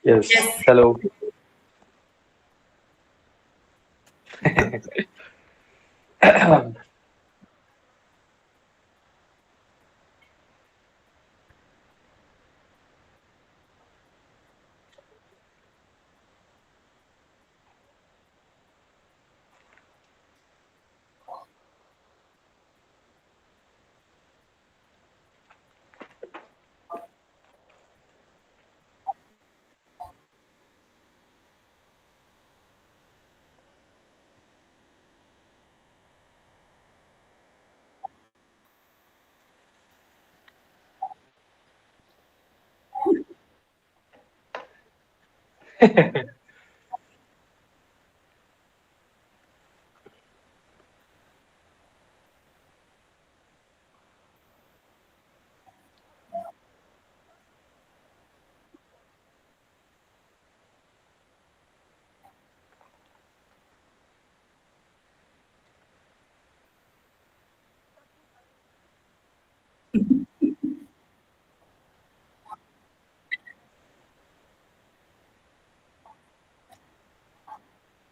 Yes. Yes. Hello.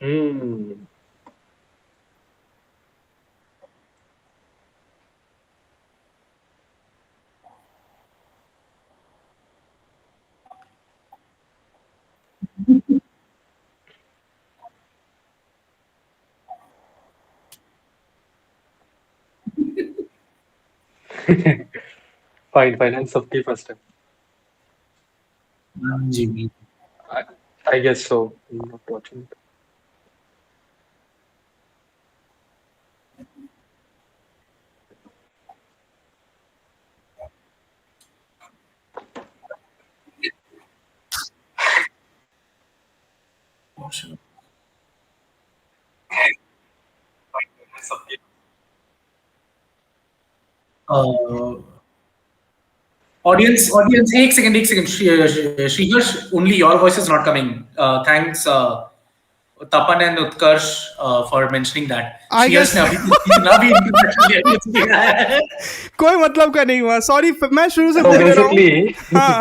Hmm. Fine, fine. And सबकी first time. जी जी I, I guess so. I'm not watching. Audience एक second Shriharsh only your voice is not coming thanks Tapan and Utkarsh for mentioning that. I Shriharsh guess- ने अभी ना भी introduction दिया है. कोई मतलब का नहीं हुआ, सॉरी मैं शुरू से So बोल रहा हूँ. basically, हाँ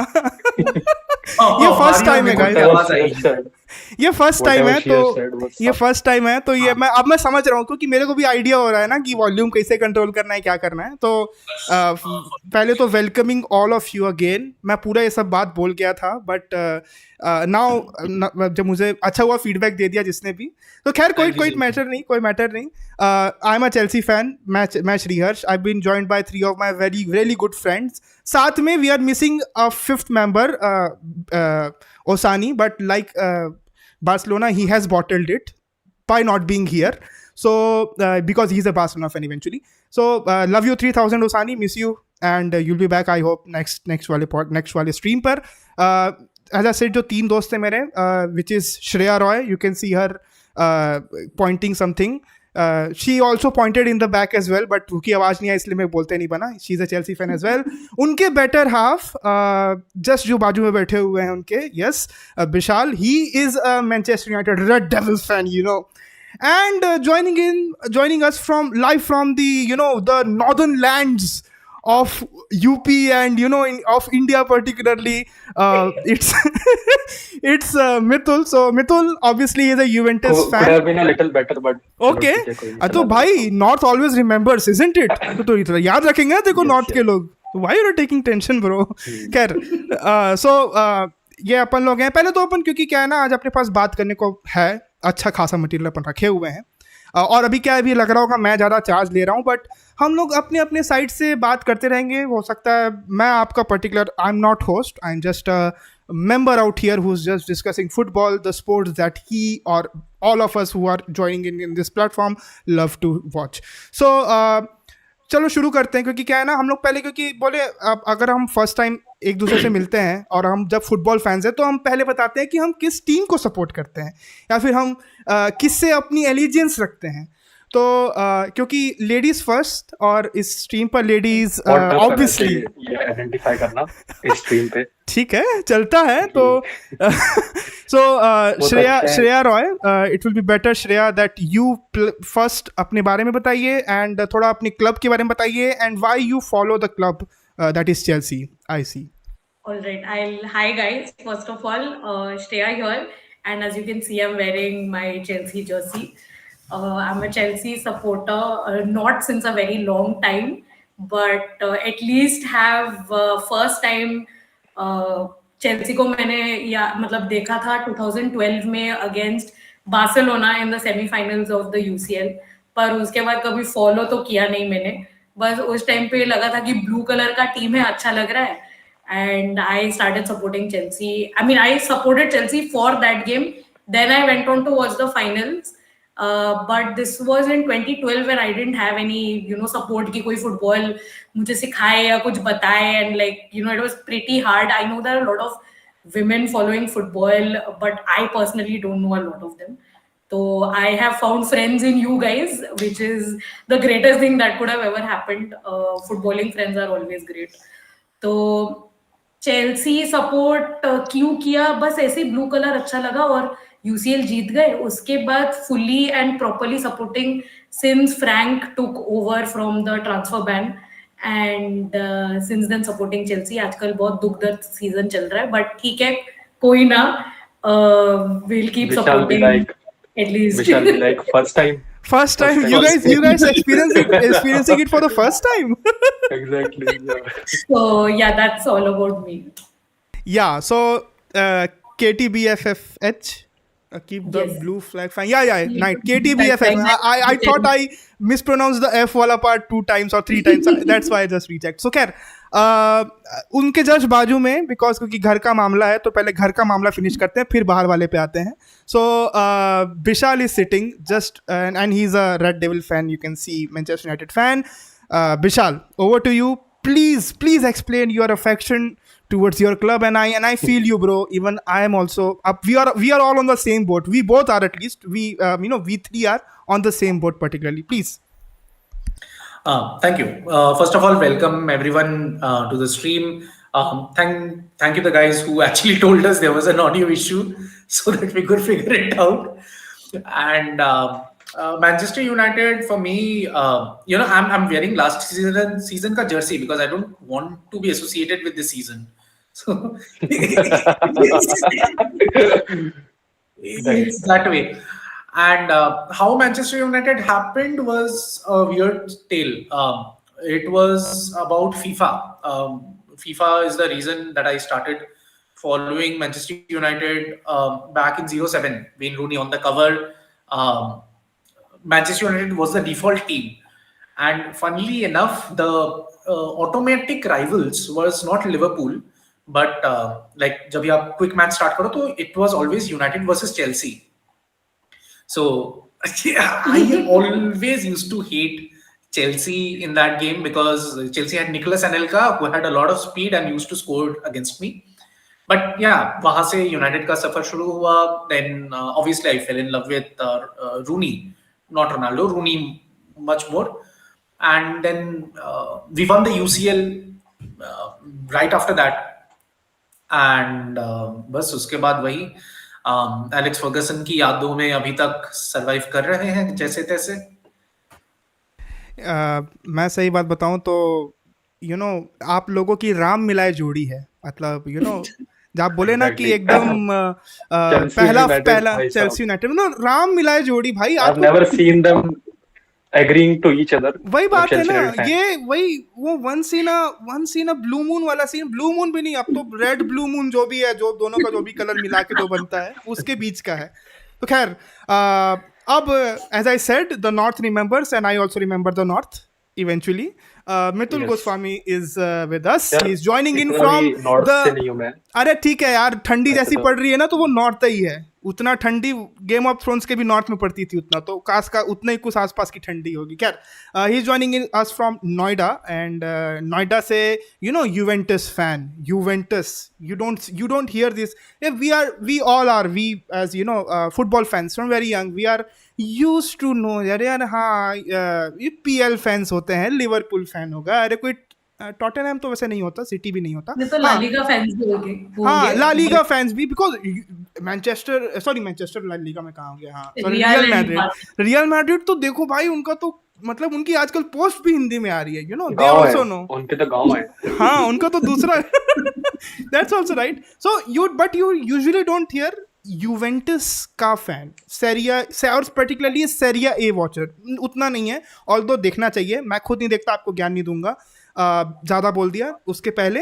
ये first time है, guys. आवाज आई. ये फर्स्ट टाइम है, Whatever she has तो said was ये some- फर्स्ट टाइम है, तो ये मैं समझ रहा हूँ, क्योंकि मेरे को भी आइडिया हो रहा है ना कि वॉल्यूम कैसे कंट्रोल करना है, क्या करना है. तो पहले तो welcoming all of you again. मैं पूरा ये सब बात बोल गया था, बट नाउ जब मुझे अच्छा हुआ फीडबैक दे दिया जिसने भी, तो खैर कोई मैटर नहीं. I am a Chelsea fan. मैं Shriharsh. I been joined by 3 of my very really good friends. साथ में we are missing a 5th member, Osani, but like Barcelona, he has bottled it by not being here. So because he's a Barcelona fan eventually. So love you 3000 Osani, miss you, and you'll be back I hope next वाले stream पर. As I said, जो 3 दोस्त हैं मेरे, which is Shreya Roy. You can see her pointing something. She also pointed in the back as well, but उनकी आवाज़ नहीं आई इसलिए मैं बोलते नहीं बना. She's a Chelsea fan as well. उनके better half, just जो बाजू में बैठे हुए हैं उनके, yes, Bishal. He is a Manchester United Red Devils fan, you know. And joining us live from the the northern lands of UP and of India particularly, it's it's Mittul. So Mittul obviously is a Juventus could fan. have been a little better, but Okay. चलो, ठीक है, कोई नहीं, तो चला भाई north always remembers, isn't it? तो इतना याद रखेंगे देखो नॉर्थ के लोग. Why you are taking tension bro? खैर, सो ये अपन लोग हैं. पहले तो अपन, क्योंकि क्या है ना, आज अपने पास बात करने को है, अच्छा खासा मटेरियल अपन रखे हुए हैं. और अभी क्या है, अभी लग रहा होगा मैं ज़्यादा चार्ज ले रहा हूँ, बट हम लोग अपने अपने साइड से बात करते रहेंगे. हो सकता है मैं आपका particular, I am not host, I am just a member out here who's just discussing football, the sports that he or all of us who are joining in this platform love to watch. So चलो शुरू करते हैं, क्योंकि क्या है ना, हम लोग पहले, क्योंकि बोले अगर हम फर्स्ट टाइम एक दूसरे से मिलते हैं और हम जब फुटबॉल फैंस हैं, तो हम पहले बताते हैं कि हम किस टीम को सपोर्ट करते हैं, या फिर हम किससे अपनी एलिजियंस रखते हैं. तो क्योंकि लेडीज फर्स्ट, और इस स्ट्रीम पर लेडीज ऑब्वियसली ये आइडेंटिफाई करना इस स्ट्रीम पे ठीक है, चलता है. तो so Shreya Roy, it will be better Shreya that you first अपने बारे में बताइए, एंड थोड़ा अपने क्लब के बारे में बताइए, and why you follow the club that is Chelsea. I see. All right. Hi guys. First of all, Shreya here, and as you can see, I'm wearing my Chelsea jersey. I'm a Chelsea supporter, not since a very long time, but at least have first time Chelsea को मैंने या मतलब देखा था 2012 में against Barcelona in the semifinals of the UCL, पर उसके बाद कभी फॉलो तो किया नहीं मैंने. बस उस टाइम पे लगा था कि ब्लू कलर का टीम है, अच्छा लग रहा है, and I started supporting Chelsea. I mean, I supported Chelsea for that game. Then I went on to watch the finals. But this was in 2012 when I didn't have any, support कि कोई football मुझे सिखाए या कुछ बताए, and like, it was pretty hard. I know there are a lot of women following football, but I personally don't know a lot of them. So I have found friends in you guys, which is the greatest thing that could have ever happened. Footballing friends are always great. तो Chelsea support क्यों किया, बस ऐसे blue colour अच्छा लगा और UCL जीत गए. उसके बाद fully and properly supporting since Frank took over from the transfer ban, and since then supporting Chelsea. आजकल बहुत दुख दर्द सीजन चल रहा है, बट ठीक है, कोई ना, will keep Vishal be supporting like, at least. Vishal be like, first time. First time, time. you guys experiencing it for the first time. Exactly. Yeah. So yeah, that's all about me. Yeah, so KTBFFH, keep the Yes. blue flag flying. Yeah, night. KTBFF. I thought I mispronounced the F wala part 2 times or 3 times. That's why I just rechecked. So खैर, उनके just बाजू में, because क्योंकि घर का मामला है तो पहले घर का मामला फिनिश करते हैं, फिर बाहर वाले पे आते हैं. So Vishal is sitting just and he is a red devil fan. You can see Manchester United fan. Vishal, over to you. Please explain your affection towards your club, and I feel you, bro. Even I am also up. We are all on the same boat. We both are, at least we we three are on the same boat particularly. Please. Thank you. First of all, welcome everyone to the stream. Thank you the guys who actually told us there was an audio issue so that we could figure it out. And Manchester United for me, I'm wearing last season ka jersey because I don't want to be associated with this season. So it's that way. And how Manchester United happened was a weird tale. It was about FIFA. FIFA is the reason that I started following Manchester United back in 07. Wayne Rooney on the cover. Manchester United was the default team. And funnily enough, the automatic rivals was not Liverpool, but like जब आप quick match start करो तो it was always United versus Chelsea. So I always used to hate Chelsea in that game because Chelsea had Nicolas Anelka who had a lot of speed and used to score against me. But yeah, वहाँ से United का सफर शुरू हुआ. Then obviously I fell in love with Rooney, not Ronaldo, Rooney much more. And then we won the UCL right after that. And बस उसके बाद वही Alex Ferguson की यादों में अभी तक सरवाइव कर रहे हैं जैसे तैसे. मैं सही बात बताऊं तो आप लोगों की राम मिलाए जोड़ी है. मतलब जब आप बोले ना कि एकदम पहला चेल्सी यूनाइटेड मतलब राम मिलाए जोड़ी भाई. I've never seen them agreeing to each other. वही बात है ना, ये वही वो वन सीन ब्लू मून वाला सीन. ब्लू मून भी नहीं, अब तो रेड ब्लू मून जो भी है, जो दोनों का जो भी कलर मिला के जो बनता है उसके बीच का है. तो खैर, अब as I said, the north remembers and I also remember the north eventually. Mittul Goswami is with us. He is joining in from the. अरे ठीक है यार, ठंडी जैसी पड़ रही है ना तो वो नॉर्थ ही है. उतना ठंडी गेम ऑफ थ्रोन्स के भी नॉर्थ में पड़ती थी उतना, तो काश का उतना ही कुछ आसपास की ठंडी होगी. खैर, he is joining in us from Noida, and Noida से Juventus fan. Juventus, you don't hear this. We all are, as football fans from very young, we are used to know यार हाँ ये PL फैंस होते हैं, लिवरपूल फैन होगा, अरे कोई Tottenham तो वैसे नहीं होता, सिटी भी नहीं होता. तो ला लीगा फैंस भी होंगे. हाँ, ला लीगा फैंस भी, बिकॉज मैनचेस्टर ला लीगा में कहाँ हो गया. हाँ, रियल मैड्रिड तो देखो भाई, उनका तो मतलब उनकी आजकल पोस्ट भी हिंदी में आ रही है. दे आल्सो नो, उनके तो गांव है. हाँ, उनका तो दूसरा That's also right. So but you usually don't hear Juventus का fan, Serie से, और particularly Serie A watcher उतना नहीं है, although देखना चाहिए. मैं खुद नहीं देखता, आपको ज्ञान नहीं दूंगा. ज़्यादा बोल दिया उसके पहले.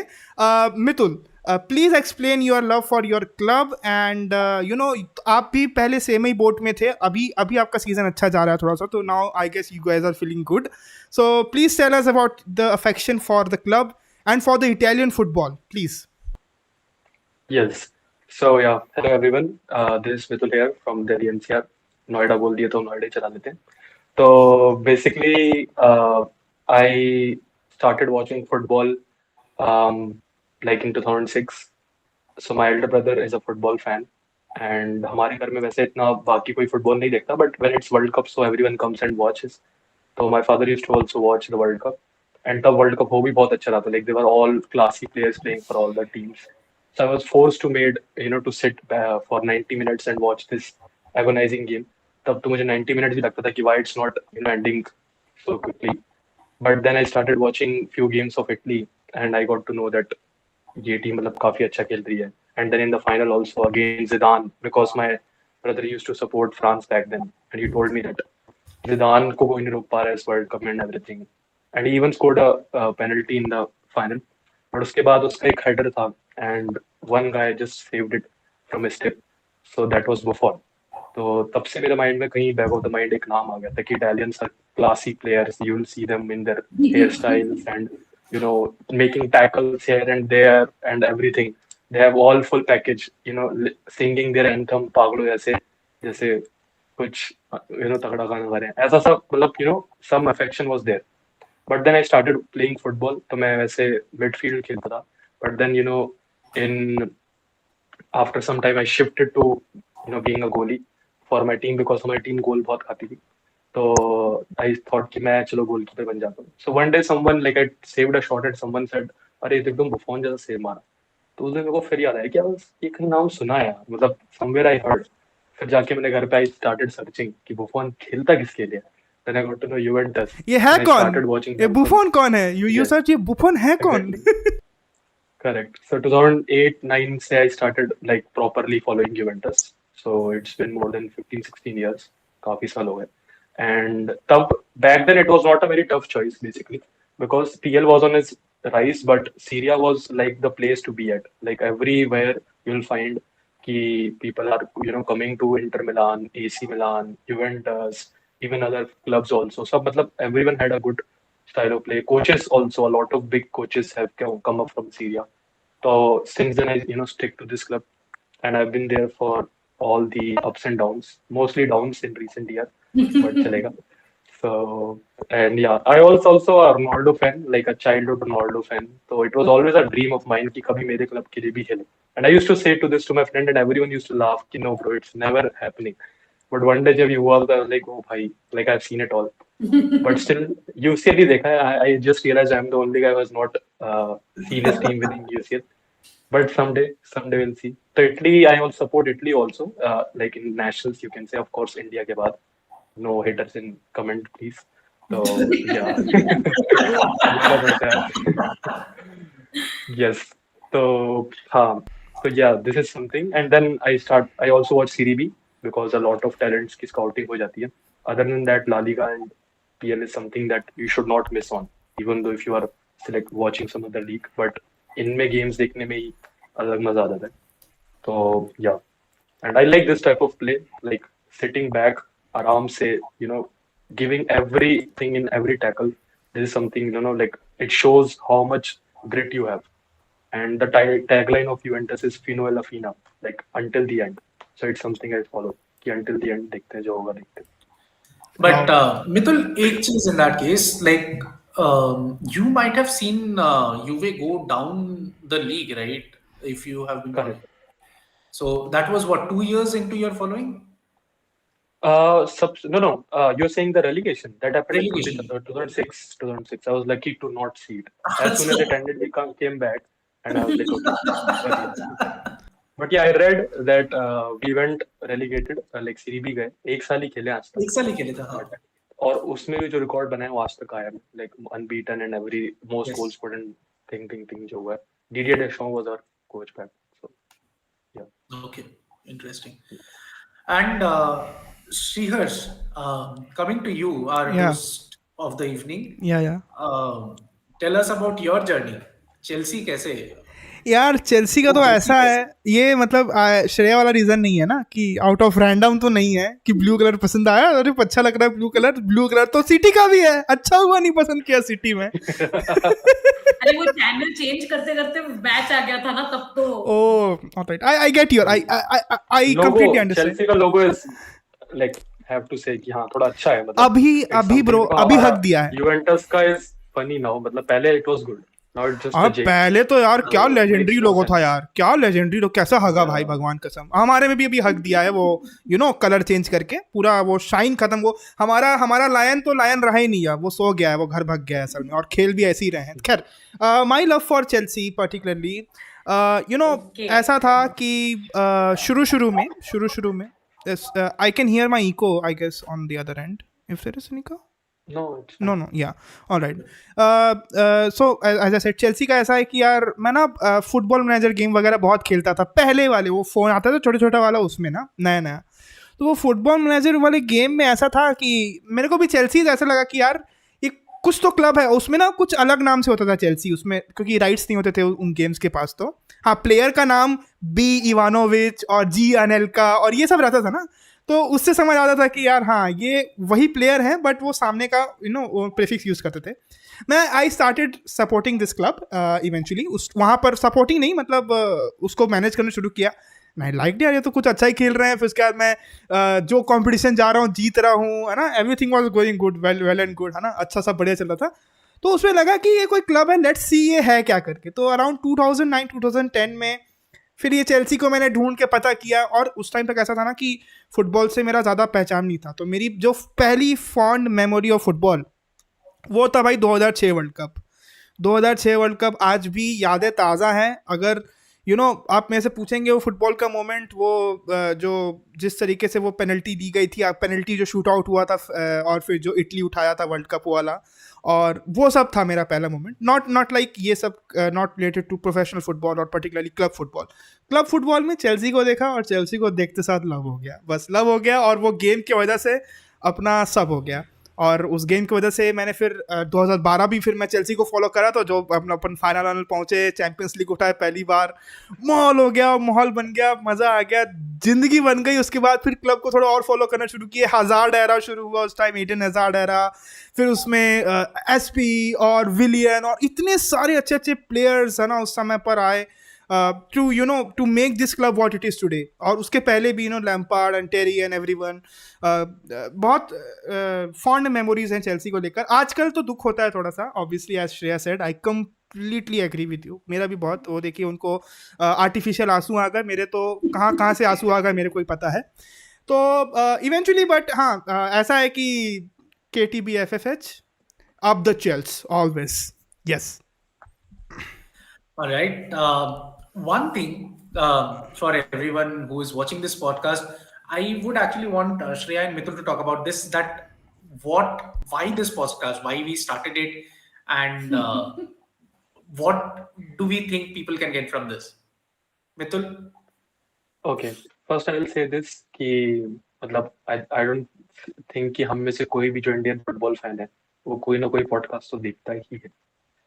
Mitul, please explain your love for your club and आप भी पहले सेम ही बोट में थे, अभी अभी आपका सीजन अच्छा जा रहा है थोड़ा सा, तो now I guess you guys are feeling good. So please tell us about the affection for the club and for the Italian football, please. Yes. So yeah, hello everyone. This is Mittul here from Delhi NCR. Noida बोल दिए तो नोएडा ही चला लेते हैं. तो basically, I started watching football um, like in 2006. So my elder brother is a football fan, and हमारे घर में वैसे इतना बाकी कोई फुटबॉल नहीं देखता, but when it's World Cup, so everyone comes and watches. So my father used to also watch the World Cup, and तब World Cup हो भी बहुत अच्छा रहा था. Like they were all classy players playing for all the teams. So I was forced to sit for 90 minutes and watch this agonizing game. तब तो मुझे 90 minutes भी लगता था कि why it's not ending so quickly. But then I started watching few games of Italy, and I got to know that ये team मतलब काफी अच्छा खेल रही है. And then in the final also against Zidane, because my brother used to support France back then, and he told me that Zidane को कोई नहीं रोक पा रहा है इस वर्ल्ड कप में and everything. And he even scored a penalty in the final. But उसके बाद उसका एक header था, and one guy just saved it from his tip. So that was Buffon. तो तब से मेरे माइंड में कहीं बैक ऑफ द माइंड एक नाम आ गया था कि Italians are classy players. You will see them in their hairstyles and making tackles here and there and everything. They have all full package. Singing their anthem पागलों जैसे जैसे कुछ तगड़ा गाना गा रहे हैं, ऐसा सब मतलब some affection was there. But then I started playing football, तो मैं वैसे midfield खेलता था. But then in after some time I shifted to being a goalie for my team because हमारी team goal बहुत खाती थी. तो I thought कि मैं चलो goalkeeper बन जाता हूँ. So one day someone like I saved a shot and someone said अरे ये तो एकदम बुफॉन जैसा सेव मारा. तो उस दिन मेरे को फिर याद आया कि यार ये कहीं नाम सुना है यार, मतलब somewhere I heard. फिर जाके मैंने घर पे I started searching कि बुफॉन खेलता किसके लिए. Then I got to know Juventus. ये है And I कौन, started watching ये them. बुफॉन कौन है? you Yes. search ये बुफॉन है कौन? Exactly. Correct. So 2008-9 से I started like properly following Juventus. So it's been more than 15-16 years. काफी साल हो गए. And तब back then it was not a very tough choice basically because PL was on its rise, but Syria was like the place to be at. Like everywhere you'll find कि people are coming to Inter Milan, AC Milan, Juventus, even other clubs also. So मतलब everyone had a good style of play. Coaches also, a lot of big coaches have come up from Syria. So since then I stick to this club, and I've been there for all the ups and downs, mostly downs in recent year, but chalega. So and yeah, I was also a Ronaldo fan, like a childhood Ronaldo fan. So it was always a dream of mine कि कभी मेरे club के लिए भी खेले. And I used to say to this to my friend, and everyone used to laugh कि no bro, it's never happening. But one day जब ये हुआ तो I was like, oh भाई, like I've seen it all. But still, UCL ही देखा है. I just realized I'm the only guy who has not seen his team winning UCL. But someday we'll see. So Italy, I also support Italy also. Like in nationals, you can say, of course, India के बाद. No haters in comment, please. So yeah. Yes. So So yeah, this is something. And then I also watch Serie B because a lot of talents की scouting हो जाती है. Other than that, La Liga and PL is something that you should not miss on, even though if you are select watching some other league. But इनमें games देखने में ही अलग मजा आ जाता है. So yeah, and I like this type of play, like sitting back, आराम से, giving everything in every tackle. This is something like it shows how much grit you have. And the tagline of Juventus is Fino e la fina, like until the end. So it's something I follow. कि until the end देखते हैं जो होगा देखते हैं. But Mithul, एक चीज in that case, like you might have seen Juve go down the league, right? If you have been following. Correct. So that was what, 2 years into your following? No. You're saying the relegation that happened Relegation. in 2006. 2006. I was lucky to not see it. As soon as it ended, we came back, and I was like, okay. But yeah, I read that we went relegated. Like Serie B गए, एक साल ही खेले आज तक. एक साल ही खेले थे, हाँ. और उसमें भी जो रिकॉर्ड बना है वो आज तक आया है. Like unbeaten and every most Yes. goals scored and thing जो हुआ है. Didier Deschamps was our coach back. So yeah. Okay, interesting. And Shriharsh, coming to you, our Yeah, host of the evening, yeah. tell us about your journey. Chelsea कैसे? यार Chelsea का तो Chelsea ऐसा है, कैसे? ये मतलब श्रेया वाला रीजन नहीं है ना कि आउट ऑफ रैंडम तो नहीं है कि ब्लू कलर पसंद आया, अरे अच्छा लग रहा है ब्लू कलर तो सिटी का भी है, अच्छा हुआ नहीं पसंद किया सिटी में। अरे वो चैनल चेंज करते करते मैच आ गया था ना तब तो। Oh alright, I get your, I completely logo understand. Chelsea का logo is like have to say कि हाँ थोड़ा अच्छा है, मतलब अभी इट्स अभी ब्रो समथिंग। अभी हमारा हक दिया है। यूवेंटस का इज फनी नाउ, मतलब पहले it was good, now it just a अब जिंक्स, पहले तो यार क्या तो लेजेंडरी मेक्स नो लोगो था सेंस। यार, क्या लेजेंडरी लोग, कैसा हगा भाई, या भगवान कसम। हमारे में भी अभी हक दिया है वो, कलर चेंज करके पूरा वो शाइन खत्म। वो हमारा हमारा लायन तो लायन रहा ही नहीं है, वो सो गया है, वो घर भाग गया है असल में, और खेल भी ऐसे ही रहे हैं। खैर, my love for Chelsea particularly, okay. ऐसा था कि शुरू शुरू में I can hear my echo I guess on the other end, if there is an echo. No it's No, fine. no, yeah, all right. So as I said, Chelsea का ऐसा है कि यार मैं ना फुटबॉल मैनेजर गेम वगैरह बहुत खेलता था, पहले वाले वो फ़ोन आता था छोटा छोटा वाला, उसमें ना नया नया। तो वो फुटबॉल मैनेजर वाले गेम में ऐसा था कि मेरे को भी चेल्सी ऐसा लगा कि यार ये कुछ तो क्लब है, उसमें ना कुछ अलग नाम से होता था चेल्सी उसमें, क्योंकि राइट्स नहीं होते थे उन गेम्स के पास। तो हाँ, प्लेयर का नाम बी इवानोविच और जी अनेल्का और ये सब रहता था ना, तो उससे समझ आता था कि यार हाँ ये वही प्लेयर हैं, बट वो सामने का प्रीफिक्स यूज़ करते थे। मैं I started supporting this club eventually, उस वहाँ पर सपोर्टिंग नहीं मतलब उसको मैनेज करना शुरू किया। मैं लाइक यार ये तो कुछ अच्छा ही खेल रहे हैं। फिर उसके बाद मैं जो कंपटीशन जा रहा हूँ जीत रहा हूँ, है ना, everything was going good, well and good, है ना, अच्छा सा बढ़िया चल रहा था। तो उसमें लगा कि ये कोई क्लब है, लेट्स सी ये है क्या करके। तो अराउंड 2009-2010 में फिर ये चेल्सी को मैंने ढूंढ के पता किया, और उस टाइम तक ऐसा था ना कि फुटबॉल से मेरा ज़्यादा पहचान नहीं था। तो मेरी जो पहली फॉन्ड मेमोरी ऑफ फुटबॉल वो था भाई 2006 वर्ल्ड कप। 2006 वर्ल्ड कप आज भी यादें ताज़ा हैं। अगर आप मेरे से पूछेंगे वो फुटबॉल का मोमेंट, वो जो जिस तरीके से वो पेनल्टी दी गई थी, पेनल्टी जो शूट आउट हुआ था, और फिर जो इटली उठाया था वर्ल्ड कप वाला, और वो सब था मेरा पहला मोमेंट। नॉट लाइक ये सब, not related to professional football और पर्टिकुलरली क्लब फुटबॉल में चेल्सी को देखा, और चेल्सी को देखते साथ लव हो गया, बस लव हो गया। और वो गेम की वजह से अपना सब हो गया, और उस गेम की वजह से मैंने फिर 2012 भी फिर मैं चेल्सी को फॉलो करा। तो जो अपन फाइनल पहुंचे, चैंपियंस लीग उठाए पहली बार, माहौल हो गया, माहौल बन गया, मज़ा आ गया, ज़िंदगी बन गई। उसके बाद फिर क्लब को थोड़ा और फॉलो करना शुरू किया। हज़ार्ड एरा शुरू हुआ उस टाइम, एडन हज़ार्ड एरा, फिर उसमें एसपी और विलियन और इतने सारे अच्छे अच्छे प्लेयर्स है ना उस समय पर आए, to make this club what it is today. और उसके पहले भी Lampard and Terry and everyone, बहुत फॉन्ड मेमोरीज हैं चेल्सी को लेकर। आजकल तो दुख होता है थोड़ा सा, obviously, as Shreya said, I completely agree with you. मेरा भी बहुत, वो देखिए उनको आर्टिफिशियल आंसू आ गए, मेरे तो कहाँ कहाँ से आंसू आ गए मेरे को ही पता है। तो इवेंचुअली बट हाँ, ऐसा है कि KTBFFH up the Chels always, yes. All right. One thing for everyone who is watching this podcast, I would actually want Shreya and Mittul to talk about this. Why this podcast? Why we started it, and what do we think people can get from this? Mittul. Okay, first I will say this कि मतलब I don't think कि हम में से कोई भी जो Indian football fan है वो कोई ना कोई पॉडकास्ट तो देखता ही है।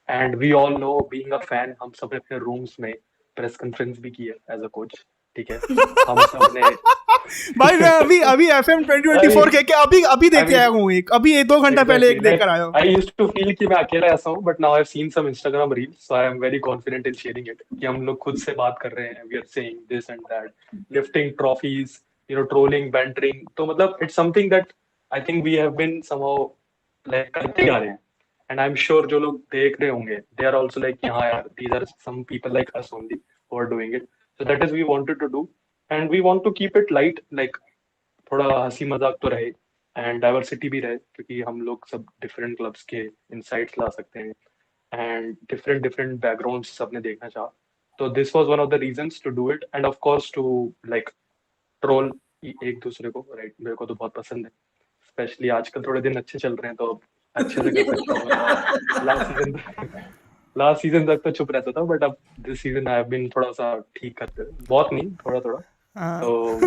And we all know, being a fan, हम सब ने अपने रूम्स में प्रेस कॉन्फ्रेंस भी की है एज अ कोच, ठीक है। हम सब ने भाई मैं अभी FM 2024 के अभी देख के आया हूँ, अभी 2 घंटा पहले एक देख कर आया हूँ। I used to feel कि मैं अकेला ऐसा हूँ, but now I've seen some Instagram reels, so I am very confident in sharing it कि हम लोग खुद से बात कर रहे हैं, we are saying this and that, lifting trophies, trolling, bantering, तो मतलब it's something that I think we have been somehow like करते आ रहे हैं, and I'm sure जो लोग देख रहे होंगे they are also like हाँ यार, these are some people like us only who are doing it, so that is we wanted to do, and we want to keep it light, like थोड़ा हंसी मजाक तो रहे एंड डाइवर्सिटी भी रहे, क्योंकि हम लोग सब डिफरेंट क्लब्स के इनसाइट्स ला सकते हैं एंड डिफरेंट डिफरेंट बैकग्राउंड्स सबने देखना चाहा। तो this was one of the reasons to do it, and of course to like troll एक दूसरे को, राइट। मेरे को तो बहुत पसंद है, स्पेशली आजकल थोड़े दिन अच्छे चल रहे हैं तो अच्छे से कर सकता हूँ। लास्ट सीजन लास्ट सीजन तक तो चुप रहता था, बट अब this season I have been थोड़ा सा ठीक करते, बहुत नहीं, थोड़ा थोड़ा। हाँ। तो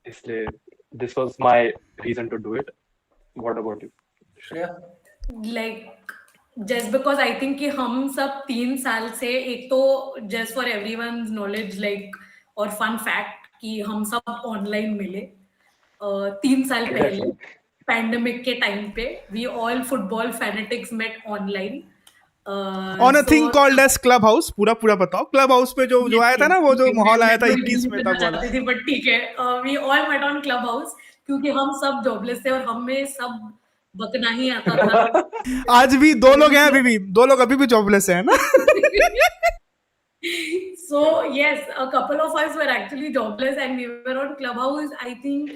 इसलिए this was my reason to do it. What about you? Shreya? Like just because I think कि हम सब 3 साल से, एक तो just for everyone's knowledge like और फन फैक्ट कि हम सब ऑनलाइन मिले 3 साल पहले एग्जैक्टली। पैंडेमिक के टाइम पे। We all football fanatics met online. On a so thing called as Clubhouse. पूरा पूरा बताओ, क्लब हाउस पे जो आया था ना, वो जो माहौल आया था 21 में तक वाला। चाहती थी, बट ठीक है, we all met on Clubhouse क्योंकि हम सब जॉबलेस थे और हमें सब बकना ही आता था। आज भी 2 लोग हैं, अभी भी 2 लोग अभी भी जॉबलेस हैं ना। So yes, a couple of us were actually jobless and we were on Clubhouse. I think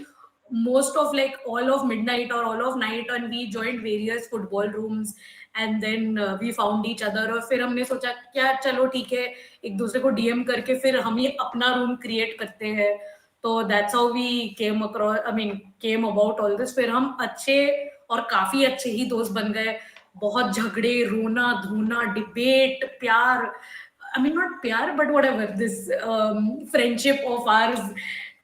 most of like all of midnight or all of night, and we joined various football rooms and then we found each other. और फिर हमने सोचा क्या चलो ठीक है, एक दूसरे को डीएम करके फिर हम ही अपना रूम क्रिएट करते हैं। तो that's how we came across, I mean came about all this। फिर हम अच्छे और काफी अच्छे ही दोस्त बन गए। बहुत झगड़े, रोना धोना, डिबेट, प्यार, I mean, not pyar, but whatever, this friendship of ours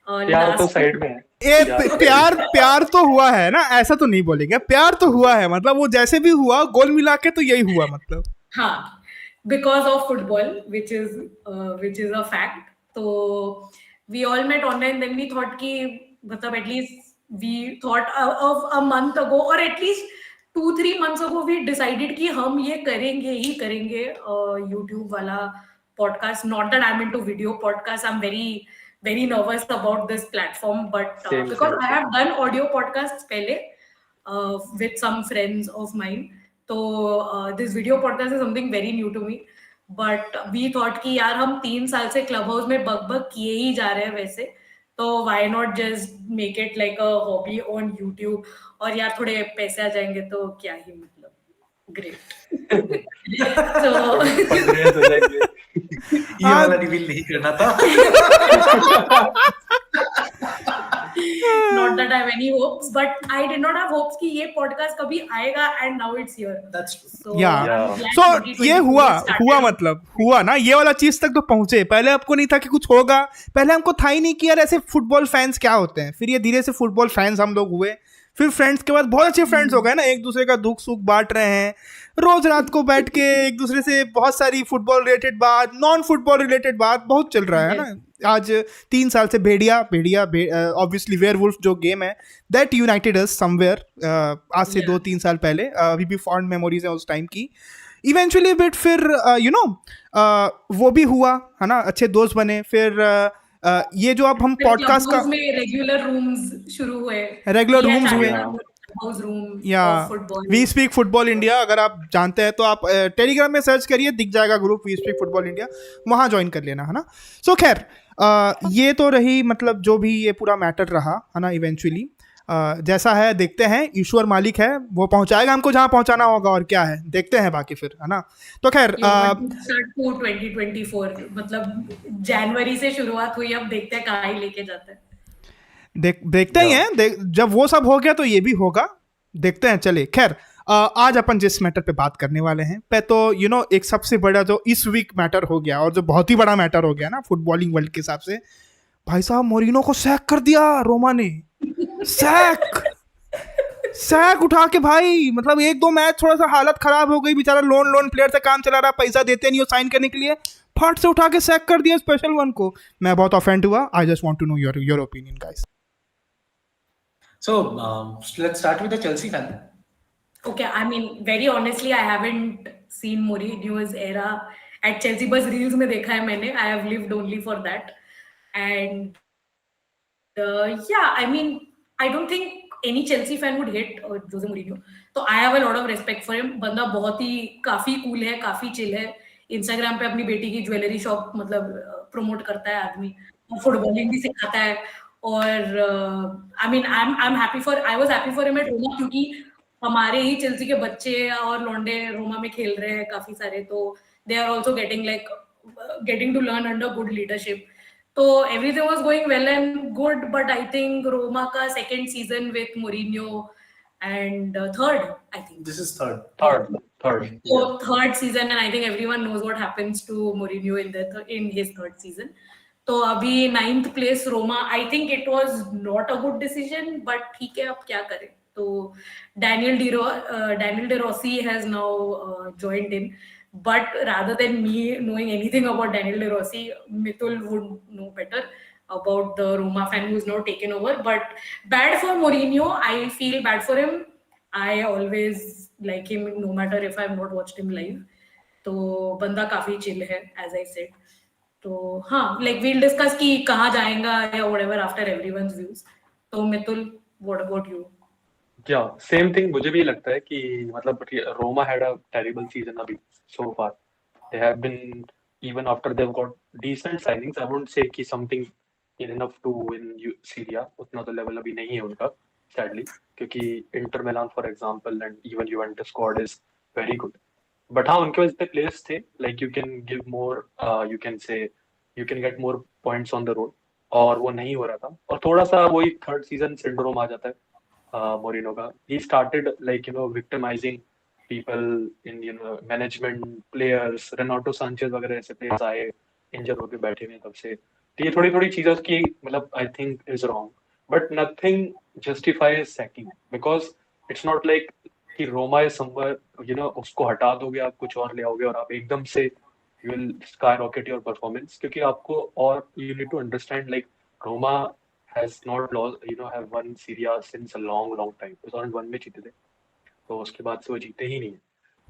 प्यार तो last. साइड में है। ये प्यार तो प्यार प्यार तो हुआ है ना, ऐसा तो नहीं बोलेंगे, प्यार तो हुआ है, मतलब वो जैसे भी हुआ गोल मिला के तो यही हुआ मतलब। हाँ, because of football, which is a fact. So we all met online. Then we thought कि मतलब at least we thought of a month ago or at least 2-3 months ago we decided कि हम ये करेंगे ही करेंगे YouTube वाला podcast. Not that I'm into video podcast. I'm very nervous about this platform, but Same, because same, I same. have done audio podcasts पहले with some friends of mine. तो this video podcast is something very new to me. But we thought कि यार हम 3 साल से club house में बक किए ही जा रहे हैं वैसे, तो why not just make it like a hobby on YouTube? और यार थोड़े पैसे आ जाएंगे तो क्या ही मतलब, great. So फंड्रेज हो जाएंगे। ये वाला रिवील नहीं करना था। not that I have any hopes, but I did not have hopes कि ये podcast कभी आएगा, and now it's here. That's true. So Yeah. I'm glad So 2022 ये started. हुआ मतलब हुआ ना, ये वाला चीज तक तो पहुंचे। पहले आपको नहीं था कि कुछ होगा, पहले हमको था ही नहीं कि यार ऐसे फुटबॉल फैंस क्या होते हैं। फिर ये धीरे से फुटबॉल फैंस हम लोग हुए, फिर फ्रेंड्स के बाद बहुत अच्छे फ्रेंड्स हो गए ना, एक दूसरे का दुख सुख बांट रहे हैं, रोज रात को बैठ के एक दूसरे से बहुत सारी फुटबॉल रिलेटेड बात, नॉन फुटबॉल रिलेटेड बात बहुत चल रहा है ना। आज 3 साल से भेड़िया ऑब्वियसली वेयरवुल्फ जो गेम है दैट यूनाइटेड अस समवेयर, आज से 2-3 साल पहले, अभी भी फॉन्ड मेमोरीज है उस टाइम की। इवेंचुअली बिट फिर वो भी हुआ है ना, अच्छे दोस्त बने। फिर ये जो अब हम पॉडकास्ट का में रेगुलर रूम्स शुरू हुए, रेगुलर रूम्स हुए, हाउस रूम या football, we speak football India. अगर आप जानते हैं तो आप टेलीग्राम में सर्च करिए, दिख जाएगा group we speak football India, वहाँ ज्वाइन कर लेना है ना। सो खैर ये तो रही मतलब जो भी ये पूरा मैटर रहा है ना। इवेंचुअली जैसा है देखते हैं, ईश्वर मालिक है, वो पहुंचाएगा हमको जहाँ पहुंचाना होगा, और क्या है देखते हैं बाकी फिर, है ना। तो खैर 2024 मतलब जनवरी से शुरुआत हुई, अब देखते हैं कहाँ ही लेके जाते हैं। देखते ही हैं, जब वो सब हो गया तो ये भी होगा, देखते हैं। चले खैर आज अपन जिस मैटर पे बात करने वाले हैं पे तो एक सबसे बड़ा जो इस वीक मैटर हो गया, और जो बहुत ही बड़ा मैटर हो गया ना फुटबॉलिंग वर्ल्ड के हिसाब से, भाई साहब मोरिनो को सैक कर दिया रोमा ने। सैक उठा के भाई, मतलब 1-2 मैच थोड़ा सा हालत खराब हो गई, बेचारा लोन प्लेयर से काम चला रहा, पैसा देते नहीं हो साइन करने के लिए, फट से उठा के सैक कर दिया स्पेशल वन को। मैं बहुत ऑफेंड हुआ। I just want to know your opinion guys. So let's start with the Chelsea fan. Okay, I mean very honestly I haven't seen Mourinho's era at Chelsea, बस reels में देखा है मैंने. I have lived only for that, and yeah, I mean I don't think any Chelsea fan would hate Jose Mourinho. तो I have a lot of respect for him. बंदा बहुत ही काफी cool है, काफी chill है. Instagram पे अपनी बेटी की ज्वेलरी शॉप मतलब प्रमोट करता है आदमी, फुटबॉलिंग भी सिखाता है। और I mean I was happy for him at Roma, क्योंकि हमारे ही चेल्सी के बच्चे और लौंडे रोमा में खेल रहे हैं काफी सारे, तो they are also getting to learn under good leadership. तो everything was going well and good, but I think Roma का second season with Mourinho and third, I think. This is third. Third. So Yeah. third season, and I think everyone knows what happens to Mourinho in his third season. तो अभी 9th place Roma. I think it was not a good decision, but ठीक है, अब क्या करें. तो Daniel De Rossi has now joined in. But rather than me knowing anything about Daniel De Rossi, Mitul would know better about the Roma fan who's now taken over. But bad for Mourinho. I feel bad for him. I always like him no matter if I've not watched him live. तो बंदा काफी chill है, as I said. तो हाँ, like we'll discuss कि कहाँ जाएगा या whatever after everyone's views. तो Mitul, what about you? Yeah, same thing. मुझे भी लगता है कि मतलब Roma had a terrible season अभी so far. They have been, even after they've got decent signings, I won't say कि something enough to win Syria. उतना तो level अभी नहीं है उनका, sadly, क्योंकि Inter Milan, for example, and even Juventus squad is very good. But हाँ, उनके पास इतने players थे, like you can give more, you can say, you can get more points on the road, और वो नहीं हो रहा था. और थोड़ा सा वही third season syndrome आ जाता है Mourinho का. He started like victimizing people in management, players. Renato Sanchez वगैरह ऐसे players आए इंजर होके बैठे हुए तब से. तो ये थोड़ी थोड़ी चीजें उसकी मतलब I think is wrong, but nothing justifies sacking because it's not like कि रोमा is somewhere उसको हटा दोगे आप कुछ और ले आओगे और आप एकदम से you will skyrocket your performance क्योंकि आपको और you need to understand like Roma has not lost have won Syria since a long time. 2001 में जीते थे तो उसके बाद से वो जीते ही नहीं है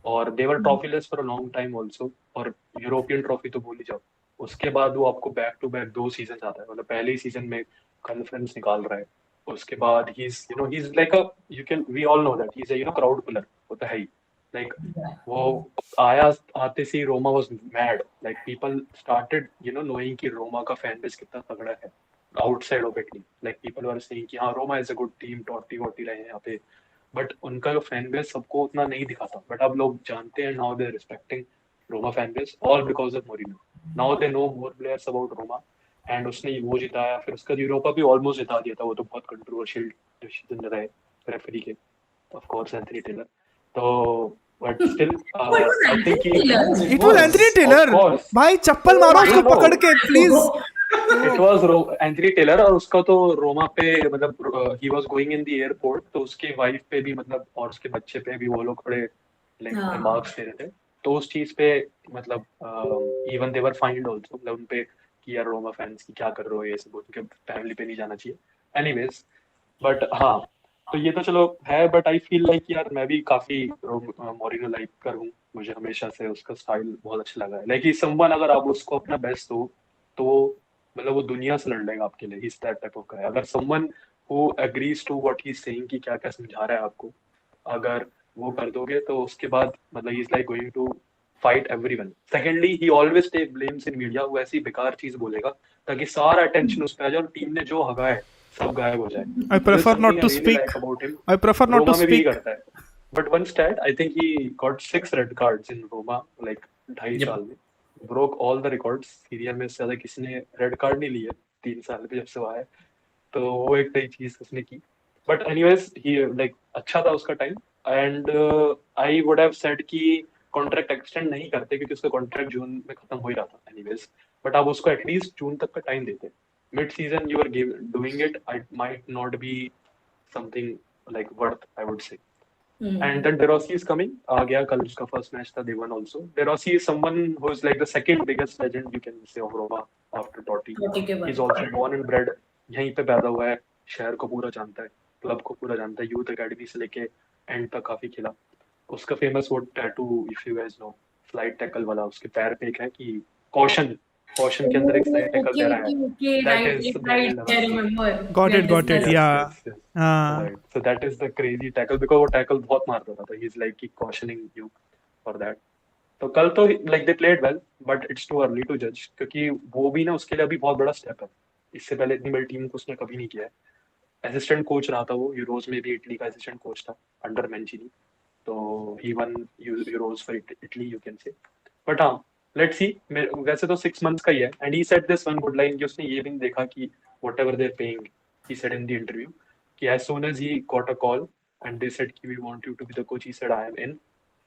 और they were trophyless for a long time also और यूरोपियन ट्रॉफी तो भूल ही जाओ. उसके बाद वो आपको बैक टू बैक 2 सीजन आता है मतलब पहले ही सीजन में कॉन्फ्रेंस निकाल रहा है. उसके बाद he's like a we all know that he's a crowd puller. वो तो है ही like वो आते से Roma was mad. Like people started knowing कि रोमा का फैन बेस कितना तगड़ा है outside of it. Like people were saying कि हाँ Roma is a good team, टॉटी वोटी रहे हैं यहाँ पे, बट उनका जो फैन बेस सबको उतना नहीं दिखाता. बट अब लोग जानते हैं, now they are respecting Roma fan base all because of Mourinho. Now they know more players about Roma and उसने वो जिताया. फिर उसका यूरोपा भी ऑलमोस्ट जिता दिया था. वो तो बहुत कंट्रोवर्शियल डिसीजन रहे रेफरी के, ऑफ कोर्स एंथनी टेलर. तो but still I think it was Anthony Taylor. भाई चप्पल मारो उसको पकड़ के please. It was Anthony Taylor और उसका तो रोमा पे मतलब he was going in the airport तो उसके वाइफ पे भी मतलब और उसके बच्चे पे भी वो लोग बड़े like रिमार्क्स दे रहे थे. तो उस चीज पे मतलब even they were fined also मतलब उन पे कि यार रोमा फैंस की क्या कर रहे हो ये सब, उनके फैमिली पे नहीं जाना चाहिए. एनीवेज बट हाँ तो ये तो चलो है. बट आई फील लाइक यार मैं भी काफी मोरिनो लाइक कर हूँ. मुझे हमेशा से उसका स्टाइल बहुत अच्छा लगा है. लाइक समवन अगर आप उसको अपना बेस्ट दो तो मतलब वो दुनिया से लड़ लेगा आपके लिए. इस टाइप ऑफ गाय. अगर someone who agrees to what he is saying कि क्या क्या समझा रहा है आपको, अगर वो कर दोगे तो उसके बाद मतलब he is like going to fight everyone. Secondly he always take blames in media. वो ऐसी बेकार चीज बोलेगा ताकि सारा अटेंशन उस पे आ जाए और टीम ने जो हगा है सब गायब हो जाए. I prefer not to speak. I prefer not to speak. करता है. But one stat, I think he got 6 red cards in Roma, like 2.5 साल में. Broke all the records. Syria में ज्यादा किसी ने रेड कार्ड नहीं लिए 3 साल में जब से वो आया. तो वो एक नई चीज उसने की. But anyways, he like अच्छा था उसका time. And I would have said कि कॉन्ट्रैक्ट एक्सटेंड नहीं करते क्योंकि उसका कॉन्ट्रैक्ट जून में खत्म हो ही रहा था. एनीवेज बट आप उसको एटलीस्ट जून तक का टाइम देते. Mid season you are doing it. I might not be something like worth, I would say. And then De Rossi is coming. आ गया कल उसका first match था. They won also. De Rossi is someone who is like the second biggest legend you can say of Roma after Totti. He's also born and bred. यहीं पे पैदा हुआ है. शहर को पूरा जानता है, क्लब को पूरा जानता है. यूथ अकेडमी से लेके एंड तक काफी खेला. उसका फेमस वो tattoo if you guys know, flight tackle वाला उसके पैर पे एक है कि कॉशन के अंदर एक फ्लाइट टैकल दे रहा है. That is I remember. Got it. Yeah. Right. So that is the crazy tackle because वो tackle बहुत मारता था. He's like cautioning you for that. तो कल तो like they played well, but it's too early to judge क्योंकि वो भी ना उसके लिए अभी बहुत बड़ा स्टेप है. इससे पहले इतनी बड़ी टीम को उसने कभी नहीं किया है. असिस्टेंट कोच रहा था वो यूरोज में भी. इटली का असिस्टेंट कोच था अंडर मैंचिनी. तो he won euros for Italy you can say. But हाँ let's see. वैसे तो 6 months का ही है. And he said this one good line कि उसने ये भी देखा कि whatever they're paying, he said in the interview कि as soon as he got a call and they said कि we want you to be the coach. He said I am in,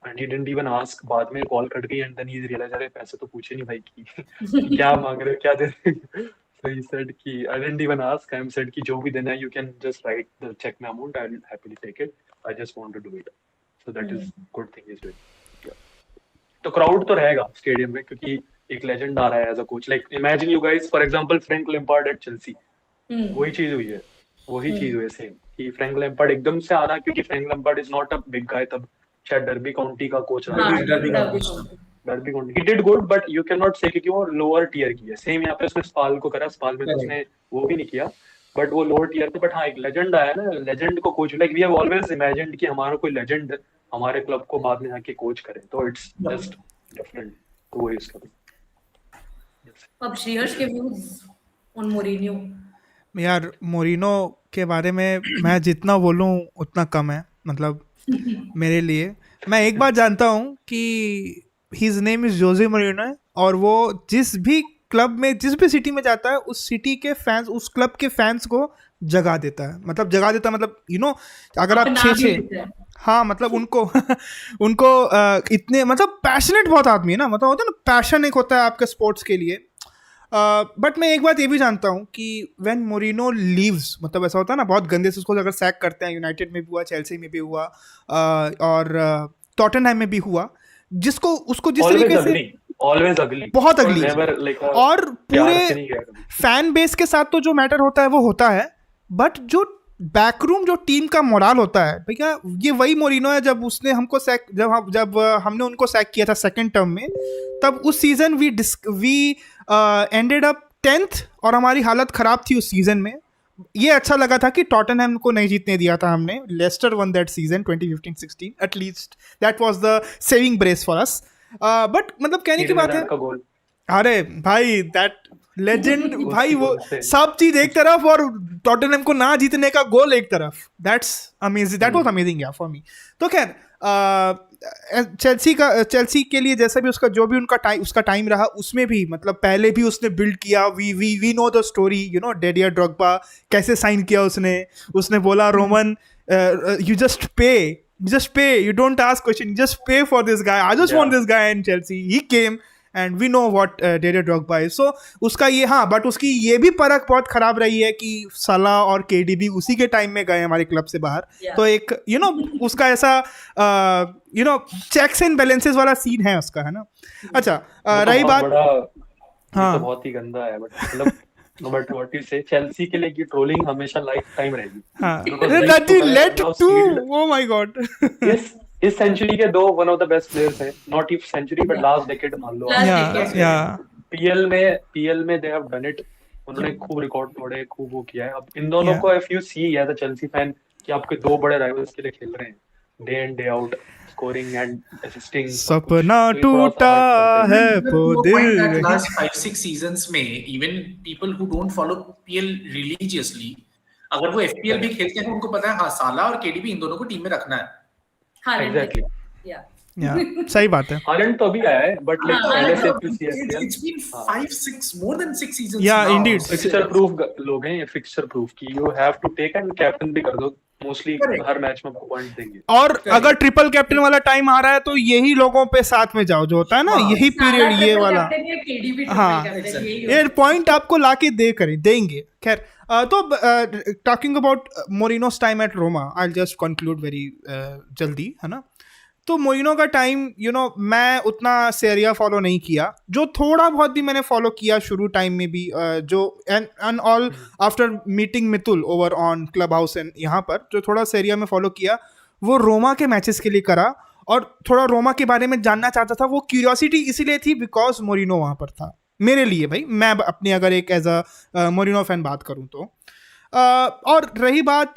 and he didn't even ask. बाद में call cut गई, and then he realized अरे पैसे तो पूछे नहीं भाई कि क्या मांग रहे हो, क्या दे रहे हो. So he said कि I didn't even ask. I said कि जो भी देना है you can just write the check me amount. I'll happily take it. I just want to do it. So that is good thing he's doing. Yeah. तो crowd तो रहेगा stadium में क्योंकि एक लेजेंड आ रहा है as a coach. Like imagine you guys, for example Frank Lampard at Chelsea. वही चीज हुई है, वही चीज हुई है सेम कि फ्रैंक लैम्पार्ड एकदम से आना, क्योंकि Frank Lampard is not a big guy. तब शायद डर्बी काउंटी का कोच रहा है. Derby county he did good, but you can not से क्योंकि वो लोअर टियर की है. सेम यहाँ पे उसने स्पाल को करा, स्पाल में तो उसने वो भी नहीं किया, बट वो लोअर टियर पे. बट हाँ, एक लेजेंड आया ना, लेजेंड को coach. Like we have always imagined कि हमारा कोई लेजेंड हमारे क्लब को बाद में जाके कोच करे, तो इट्स जस्ट डिफरेंट. तो वही उसका. अब श्रीहर्ष के व्यूज ऑन मोरिन्यो. यार मोरिनो के बारे में मैं जितना बोलूं उतना कम है. मतलब मेरे लिए, मैं एक बात जानता हूं कि his name is Jose Moreno है, और वो जिस भी क्लब में, जिस भी सिटी में जाता है, उस सिटी के फैंस, उस क्लब के फैंस को जगा देता है. मतलब जगा देता है, मतलब यू नो, अगर आप छः हाँ मतलब उनको उनको इतने मतलब पैशनेट बहुत आदमी है ना. मतलब होता है ना, पैशन एक होता है आपके स्पोर्ट्स के लिए. बट मैं एक बात ये भी जानता हूँ कि व्हेन मोरिनो लीव्स, मतलब ऐसा होता है ना, बहुत गंदे से उसको अगर सैक करते हैं. यूनाइटेड में भी हुआ, चेल्सी में भी हुआ, और टॉटनहैम में भी हुआ, जिसको उसको जिस तरीके से ऑलवेज अगली, बहुत अगली, और पूरे फैन बेस के साथ तो जो मैटर होता है वो होता है, बट जो बैकरूम जो टीम का मोराल होता है भैया, ये वही मोरिनो है. जब उसने हमको सैक, जब हमने उनको सैक किया था सेकंड टर्म में, तब उस season we ended up 10th, और हमारी हालत ख़राब थी उस सीज़न में. ये अच्छा लगा था कि टॉटनहैम को नहीं जीतने दिया था हमने. Leicester won that season 2015-16, at least that was the saving grace for us. But मतलब कहने की बात है, अरे भाई दैट लेजेंड भाई, वो सब चीज एक तरफ और टॉटनहैम को ना जीतने का गोल एक तरफ. That's amazing, that was amazing या फॉर मी. तो खैर चेल्सी के लिए जैसा भी उसका जो भी उसका टाइम रहा, उसमें भी मतलब पहले भी उसने बिल्ड किया. We know the story, you know, Didier Drogba कैसे साइन किया उसने बोला, Roman you just pay, you don't ask question, you just pay for this guy. I just want this guy in Chelsea. He came and we know what Didier Drogba is. So उसका ये, हाँ, but उसकी ये भी परख बहुत खराब रही है कि साला और केडीबी उसी के टाइम में गए हमारे क्लब से बाहर. तो एक यू नो उसका ऐसा you know checks and balances वाला सीन है उसका, है ना. अच्छा, रही बात, हाँ, बहुत ही गंदा है, but what you say, Chelsea के लिए की ट्रोलिंग हमेशा लाइफ टाइम रहेगी. हां, let to, oh my god. इस सेंचुरी के दो one of the best players हैं, not if century but last decade मान लो. पीएल में दे हैव डन इट. उन्होंने खूब रिकॉर्ड तोड़े, खूब वो किया है. अब इन दोनों को if you see as a Chelsea fan कि आपके दो बड़े राइवल्स के लिए खेल रहे हैं, day in day out, scoring and assisting. सपना टूटा है वो दिल. लास्ट 5-6 सीजंस में even people who don't follow PL religiously, अगर वो एफपीएल भी खेलते हैं, उनको पता है हाँ, साला और केडीबी इन दोनों को टीम में रखना है. एग्जैक्टली, या सही बात है. हालैंड तो अभी आया है, बट लाइक पहले से It's been 5-6 more than 6 seasons. Yeah, now. indeed. Fixture proof लोग हैं ये, फिक्सचर प्रूफ की you have to take, and captain भी कर दो. मोस्टली हर मैच में आपको पॉइंट देंगे. और अगर ट्रिपल कैप्टन वाला टाइम आ रहा है तो यही लोगों पे साथ में जाओ, जो होता है ना, यही पीरियड, ये वाला, हाँ, ये पॉइंट आपको लाके देंगे. खैर, तो talking about Mourinho's time at Roma, I will just conclude very जल्दी, है ना. तो मोरिनो का टाइम, यू नो, मैं उतना सेरिया फॉलो नहीं किया. जो थोड़ा बहुत भी मैंने फॉलो किया शुरू टाइम में भी, जो and all after meeting Mitul over on club house and यहाँ पर, जो थोड़ा सेरिया में फॉलो किया, वो रोमा के मैचेस के लिए करा. और थोड़ा रोमा के बारे में जानना चाहता था. वो क्यूरियोसिटी इसीलिए थी बिकॉज मोरिनो वहाँ पर था. मेरे लिए भाई, मैं अपनी अगर एक एज अ मोरिनो फैन बात करूँ तो. और रही बात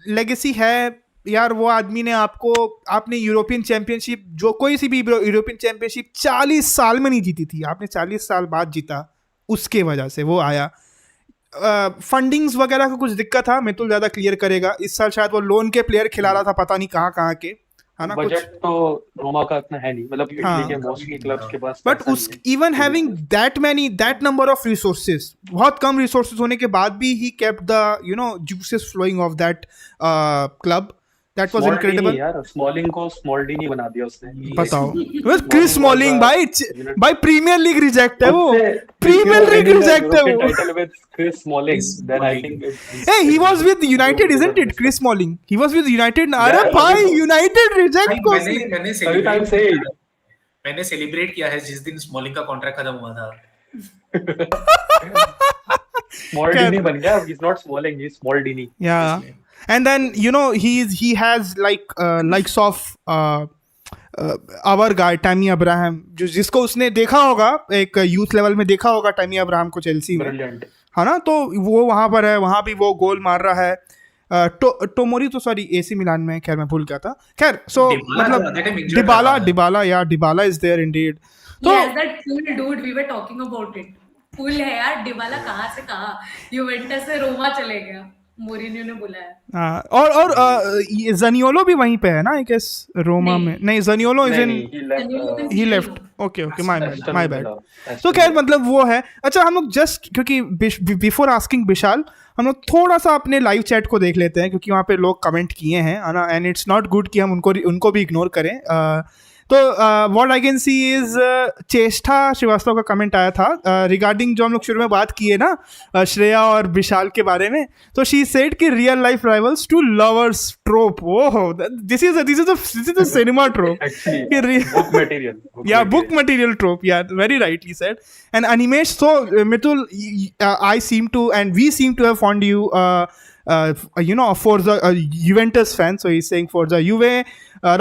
लेगेसी है यार, वो आदमी ने आपने यूरोपियन चैंपियनशिप, जो कोई सी भी यूरोपियन चैंपियनशिप 40 साल में नहीं जीती थी, आपने 40 साल बाद जीता. उसके वजह से वो आया. फंडिंग्स वगैरह का कुछ दिक्कत था, मितुल ज़्यादा क्लियर करेगा. इस साल शायद वो लोन के प्लेयर खिला रहा था, पता नहीं कहाँ के, है ना. बजट तो रोमा का इतना है नहीं, मतलब इटली के मोस्टली क्लब्स के पास. बट उस even having that number of resources, बहुत कम रिसोर्सेज होने के बाद भी he kept the, you know, juices flowing of that club. That was small D नहीं incredible. यार, स्मॉलिंग को स्मॉल डी नहीं बना दिया उसने. बताओ. Well, Chris Smalling was Smalling unit. भाई Premier League reject है खुद वो. से if you Premier are League winning a reject है European वो. title with Chris Smalling, Chris then I Smalling. think it's. Hey, he was with United, isn't it? Chris Smalling. He was with United. अरे Yeah, भाई yeah. United reject भाई, को. मैंने Every time celebrate say मैंने celebrate किया है जिस दिन स्मॉलिंग का कॉन्ट्रैक्ट खत्म हुआ था. small Dini बन गया. He's not Smalling, he's small Dini. Yeah. And then he has like likes of our guy Tammy Abraham, जिसको उसने देखा होगा एक यूथ लेवल में, देखा होगा Tammy Abraham को चेल्सी में, Brilliant. है ना. तो वो वहां पर है, वहां भी वो गोल मार रहा है. टोमोरी तो सॉरी एसी मिलान में, खैर मैं भूल गया था. खैर सो मतलब डिबाला इज देयर इंडीड. तो Yes, that cool dude, we were talking about it. Cool है यार, डिबाला कहाँ से कहाँ, यूवेंटस से रोमा चले गया, मोरिन्यो ने बुलाया. और ये ज़नियोलो भी वहीं पे है ना, आई गेस रोमा में. नहीं, Zaniolo is in, he left. Okay my bad. तो खैर मतलब वो है. अच्छा, हम लोग जस्ट क्योंकि बिफोर आस्किंग विशाल, हम लोग थोड़ा सा अपने लाइव चैट को देख लेते हैं, क्योंकि वहाँ पे लोग कमेंट किए हैं, है ना. एंड इट्स नॉट गुड कि हम उनको भी इग्नोर करें. तो what I can C is चेष्टा श्रीवास्तव का कमेंट आया था रिगार्डिंग जो हम लोग शुरू में बात किए ना श्रेया और विशाल के बारे में. तो शी सेड कि real life rivals to lovers ट्रोप. Oh, this is a cinema ट्रोप. Book material. Book material trope. Yeah, very rightly said. And Animesh, so Mitul, I seem to, and we seem to have found you, Forza Juventus fan. So he's saying Forza Juve.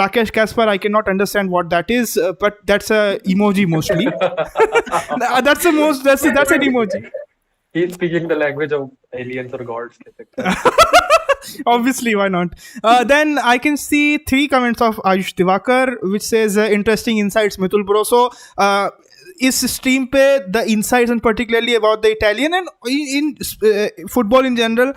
Rakesh Kaspar, I cannot understand what that is, but that's a emoji mostly. That's an emoji. He's speaking the language of aliens or gods. Obviously, why not? Then I can see 3 comments of Ayush Divakar, which says interesting insights, Mitul bro. So इस stream पे the insights and particularly about the Italian and in football in general,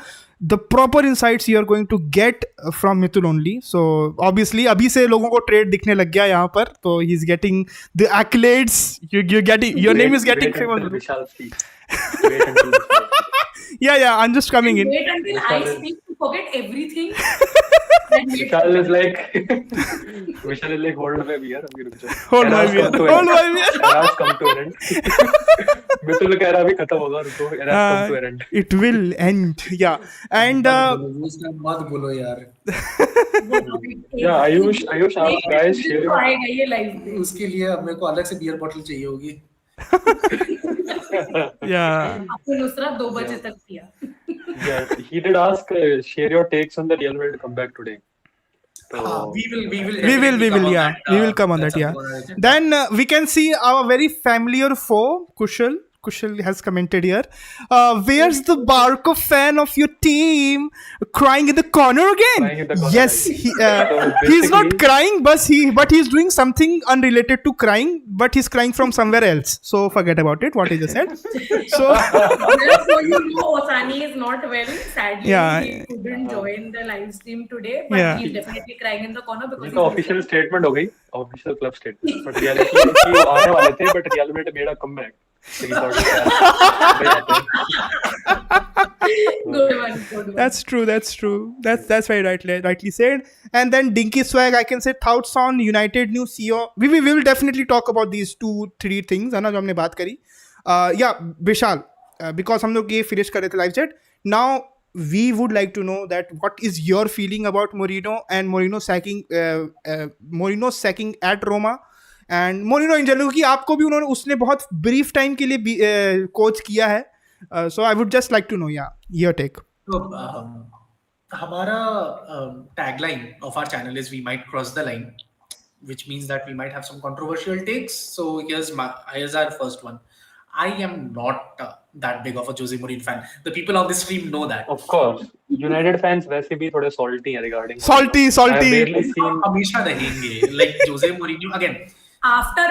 the proper insights you are going to get from Mitul only. So obviously अभी से लोगों को trade दिखने लग गया यहाँ पर, तो he's getting the accolades. You're getting, your name is getting famous. Vishal speaks. Wait until Vishal speaks. Yeah, I'm just coming in. Wait until I speak to forget everything. Vishal is like, hold my beer. अभी रुक जाओ. Hold my beer. Eras come to an end. Mitul कह रहा अभी खत्म होगा, रुको. Eras come to an end. It will end. Yeah. And मत बोलो यार. Yeah, Ayush, आप guys share your. आएगा ये लाइव पे. उसके लिए अब मेरे को अलग से बियर बॉटल चाहिए होगी. Yeah. आपको नुसरत 2 बजे तक पिया. Yeah, he did ask, share your takes on the Real Madrid comeback today. So, We will come on that. Yeah. Then we can see our very familiar foe, Kushal has commented here. Where's the Barco fan of your team crying in the corner again? Crying in the corner, Yes, right. he's not basically- crying, but he's doing something unrelated to crying, but he's crying from somewhere else. So forget about it. What I just said. So So you know Osani is not well. Sadly, Yeah. he couldn't join the live stream today, but Yeah. he's definitely crying in the corner because ये तो official statement हो गई, official club statement. But reality कि वो आने वाले थे, but real Madrid made a comeback. good one. That's true. That's very rightly said. And then Dinky Swag, I can say thoughts on United new CEO. We will definitely talk about these 2-3 things, है ना, जो हमने बात करी. Yeah, Vishal, because हम लोग ये finish कर रहे थे live chat. Now we would like to know that what is your feeling about Mourinho and Mourinho sacking at Roma and Mourinho in general, कि आपको भी उसने बहुत brief time के लिए coach किया है. So I would just like to know, your take. तो हमारा tagline of our channel is we might cross the line, which means that we might have some controversial takes. So here's our first one. I am not that big of a Jose Mourinho fan. The people on this stream know that. Of course, United fans वैसे भी थोड़े salty हैं regarding. Salty. I've barely seen. हमेशा रहेंगे. Like Jose Mourinho again. After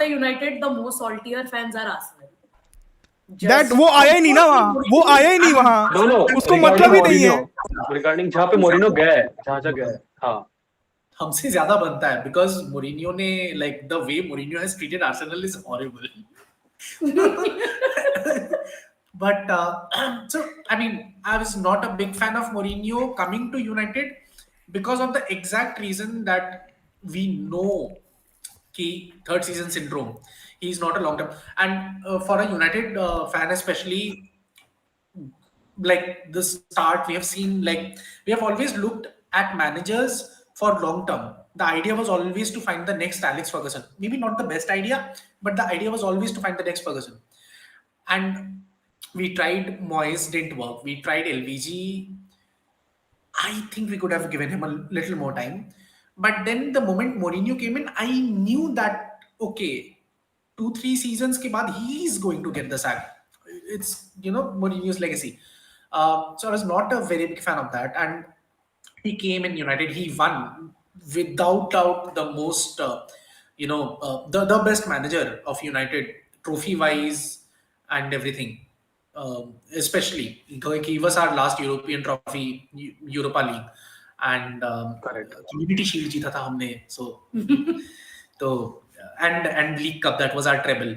United, the most saltier fans are Arsenal. That वो आया ही नहीं ना वहाँ. No, उसको मतलब ही नहीं है. Regarding जहाँ पे Mourinho गया है, जहाँ गया है, हाँ. हमसे ज्यादा बनता है because Mourinho ने like the way Mourinho has treated Arsenal is horrible. But so I mean I was not a big fan of Mourinho coming to United, because of the exact reason that we know key third season syndrome. He's not a long term, and for a United fan especially, like the start we have seen, like we have always looked at managers for long term. The idea was always to find the next Alex Ferguson. Maybe not the best idea, but the idea was always to find the next Ferguson. And we tried Moyes, didn't work. We tried LVG. I think we could have given him a little more time. But then the moment Mourinho came in, I knew that, okay, 2, 3 seasons ke baad, he's going to get the sack. It's, Mourinho's legacy. So I was not a very big fan of that. And he came in United, he won without doubt the most, the best manager of United, trophy wise and everything. Especially, he was our last European trophy, Europa League, and Correct. Community Shield जीता था हमने. So, so and League Cup, that was our treble,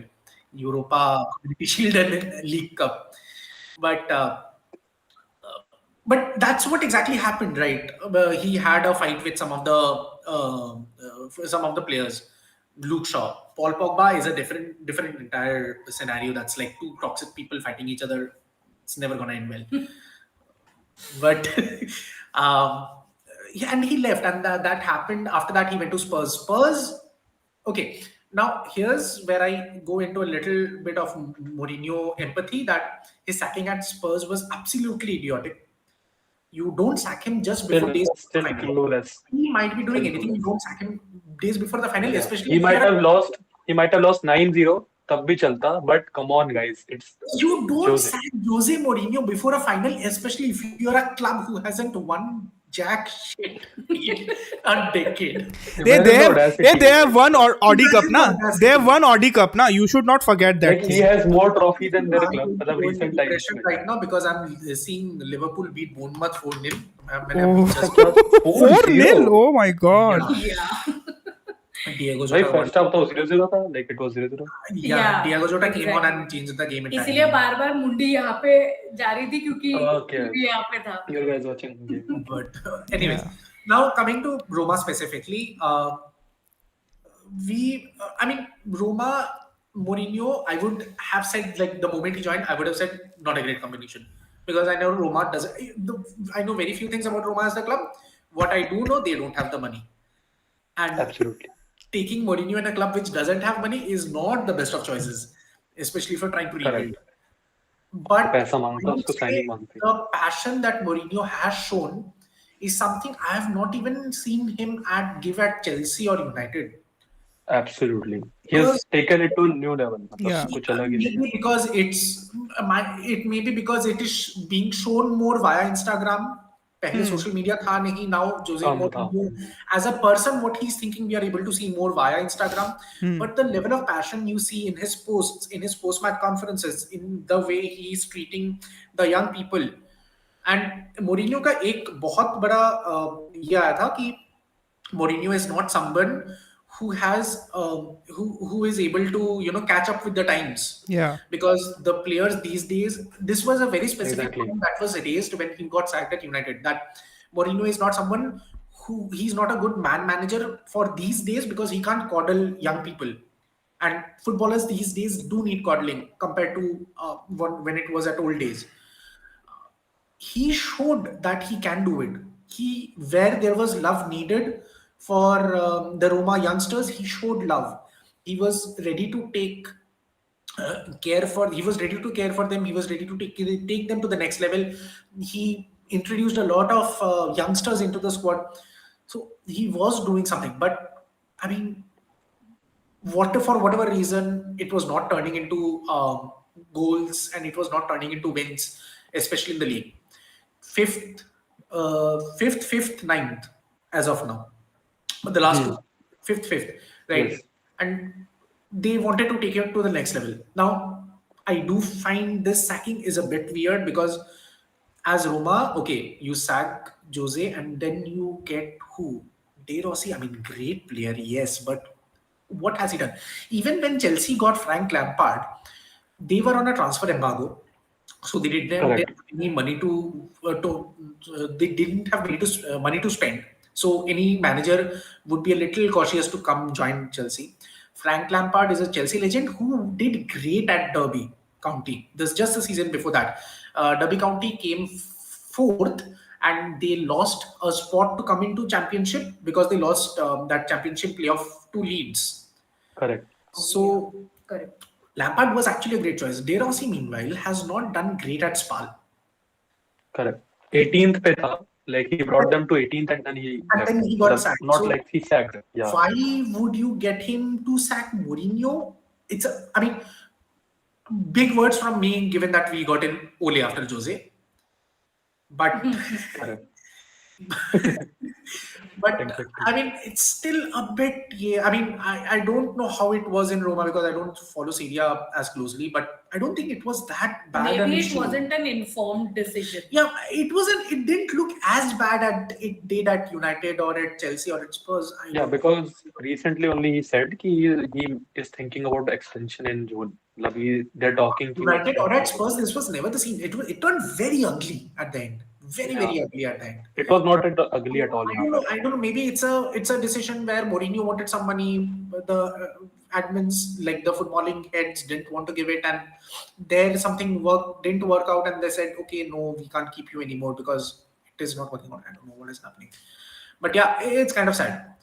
Europa, Community Shield, and League Cup. But that's what exactly happened, right? He had a fight with some of the players. Luke Shaw, Paul Pogba is a different entire scenario. That's like two toxic people fighting each other. It's never gonna end well. But yeah, and he left, and that happened. After that, he went to Spurs. Spurs. Okay, now here's where I go into a little bit of Mourinho empathy. That his sacking at Spurs was absolutely idiotic. You don't sack him just before days before the final. Clueless. He might be doing Still anything. You clueless. don't sack him days before the final, Yeah. especially He if might you're have lost. He might have lost 9-0. तब भी चलता. But come on, guys, it's you don't Jose. sack Jose Mourinho before a final, especially if you're a club who hasn't won jack shit in a decade. They Where is the have audacity? they have won Audi Cup, Where is the na. audacity? They have won Audi Cup, na. You should not forget that. Like he has more trophy than their I'm club. going to मतलब go into recent times depression में. right now because I'm seeing Liverpool beat Bournemouth 4-0. Oh. Just 4-0. Oh my God. Yeah. Diego भाई Jota. first half तो 0-0 था. Like it was 0-0. Yeah, Diego Jota came on exactly. and changed the game entirely. इसीलिए बार बार मुंडी यहाँ पे जा रही थी क्योंकि Okay. टीवी यहाँ पे था. You guys watching? Yeah. But anyways, Yeah. now coming to Roma specifically, Roma, Mourinho, I would have said, like, the moment he joined, I would have said not a great combination because I know Roma doesn't. I know very few things about Roma as the club. What I do know, they don't have the money, and Absolutely. taking Mourinho in a club which doesn't have money is not the best of choices, especially for trying to rebuild. Correct. But पैसा मांगता I would उसको say signing मांगते. the passion that Mourinho has shown is something I have not even seen him give at Chelsea or United. Absolutely. He has taken it to a new level. मतलब Yeah. कुछ अलग ही नहीं. Maybe because it may be because it is being shown more via Instagram. पहले social media था नहीं. Now Jose था. Mourinho as a person, what he's thinking, we are able to see more via Instagram. But the level of passion you see in his posts, in his post-match conferences, in the way he is treating the young people. And Mourinho का एक बहुत बड़ा ये आया था कि Mourinho is not someone who has who is able to catch up with the times. Yeah. Because the players these days, this was a very specific Exactly. point that was raised when he got sacked at United, that Mourinho is not someone he's not a good manager for these days because he can't coddle young people, and footballers these days do need coddling compared to when it was at old days. He showed that he can do it. Where there was love needed for the Roma youngsters, he showed love. He was ready to take care for. He was ready to care for them. He was ready to take them to the next level. He introduced a lot of youngsters into the squad, so he was doing something. But I mean, for whatever reason, it was not turning into goals and it was not turning into wins, especially in the league. Fifth, ninth, as of now. But the last two, fifth, right? Yes. And they wanted to take it to the next level. Now, I do find this sacking is a bit weird because as Roma, okay, you sack Jose and then you get who? De Rossi, I mean, great player, yes, but what has he done? Even when Chelsea got Frank Lampard, they were on a transfer embargo. So they didn't have any money they didn't have money to spend. So any manager would be a little cautious to come join Chelsea. Frank Lampard is a Chelsea legend who did great at Derby County. This just the season before that. Derby County came fourth, and they lost a spot to come into championship because they lost that championship playoff to Leeds. Correct. So Correct. Lampard was actually a great choice. De Rossi, meanwhile, has not done great at Spal. Correct. 18th पे था, like he brought them to 18th and then he And left. then he got But sacked. not So like he sacked them. Yeah. why would you get him to sack Mourinho? I mean, big words from me, given that we got in Ole after Jose. But Correct. But Exactly. I mean, it's still a bit. Yeah, I mean, I don't know how it was in Roma because I don't follow Serie A as closely. But I don't think it was that bad an Maybe it issue. wasn't an informed decision. Yeah, it wasn't. It didn't look as bad as it did at United or at Chelsea or at Spurs. Yeah, because recently only he said that he is thinking about extension in June. Like they're talking to United or at Spurs, this was never the scene. It turned very ugly at the end. Very ugly at the end. It was not ugly at all. I don't know. Maybe it's a decision where Mourinho wanted some money. The admins, like the footballing heads, didn't want to give it, and there something didn't work out, and they said, "Okay, no, we can't keep you anymore because it is not working out." I don't know what is happening, but yeah, it's kind of sad.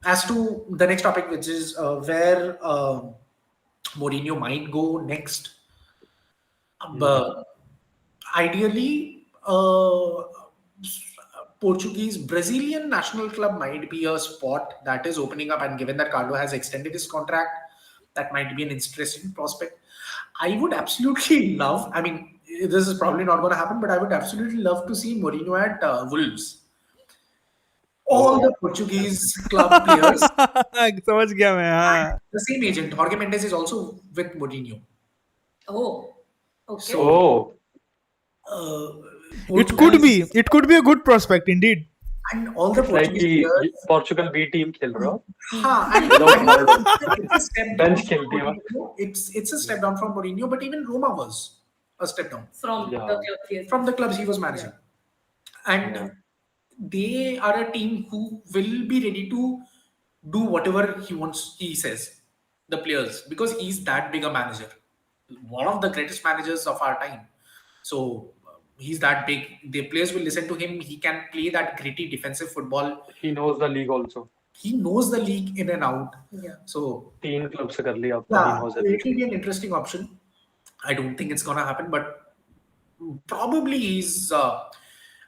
As to the next topic, which is where Mourinho might go next. Ideally, Brazilian national club might be a spot that is opening up, and given that Carlo has extended his contract, that might be an interesting prospect. I would absolutely love, I mean, this is probably not going to happen, but I would absolutely love to see Mourinho at Wolves. All the Portuguese club players. समझ गया मैं, हाँ. The same agent, Jorge Mendes, is also with Mourinho. Oh, okay. So It could be a good prospect indeed. And all the it's like Portuguese players. Portugal B team खेल रहा हो. हाँ, and it's a step down Bench from खेलती है. Mourinho. It's a step down from Mourinho, but even Roma was a step down From the club, yes. from the clubs he was managing, and they are a team who will be ready to do whatever he wants. He says the players, because he's that big a manager, one of the greatest managers of our time. So he's that big. The players will listen to him. He can play that gritty defensive football. He knows the league also. He knows the league in and out. Yeah. So 3 clubs से कर लिया. yeah, it will be an interesting option. I don't think it's gonna happen, but probably he's.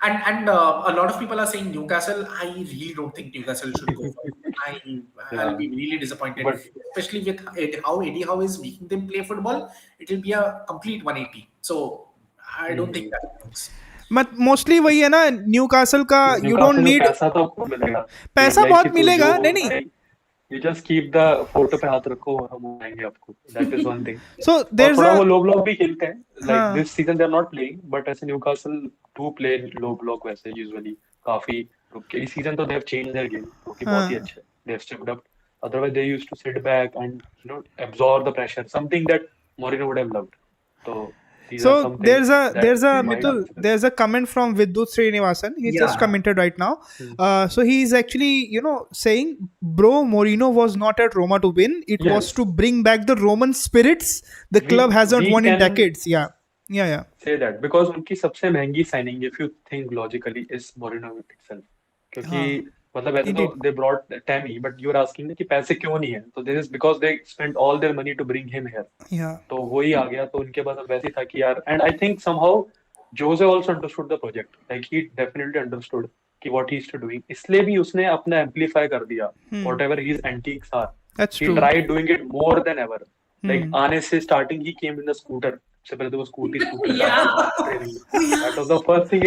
And a lot of people are saying Newcastle. I really don't think Newcastle should go for it. I'll be really disappointed, especially with how Eddie Howe is making them play football. It will be a complete 180. So I don't think that happens. But mostly वही है ना, Newcastle का you don't need पैसा तो आपको मिलेगा. पैसा बहुत मिलेगा. नहीं You just keep the photo पे हाथ रखो और हम उठाएंगे आपको. That is one thing. So there's थोड़ा a वो low block भी खेलते हैं. Like this season they are not playing, but as Newcastle do play low block वैसे usually काफी. इस season तो they have changed their game. क्योंकि बहुत ही अच्छे. They have stepped up. Otherwise they used to sit back and absorb the pressure. Something that Mourinho would have loved. So there's a comment from Vidyut Srinivasan. He just commented right now. So he's actually saying, bro, Mourinho was not at Roma to win. It was to bring back the Roman spirits. The club hasn't won in decades. Yeah. Say that because उनकी सबसे महंगी signing, if you think logically, is Mourinho itself. क्योंकि मतलब ऐसे तो they brought Tammy, but you're asking कि पैसे क्यों नहीं है? So this is because they spent all their money to bring him here. Yeah. तो वही आ गया तो उनके पास अब वैसे था कि यार, and I think somehow Jose also understood the project. Like he definitely understood कि what he's doing. इसलिए भी उसने अपना amplify कर दिया. Whatever his antiques are. That's he true. tried doing it more than ever. Like आने से starting he came in the scooter. से पहले तो वो scooter that was the first thing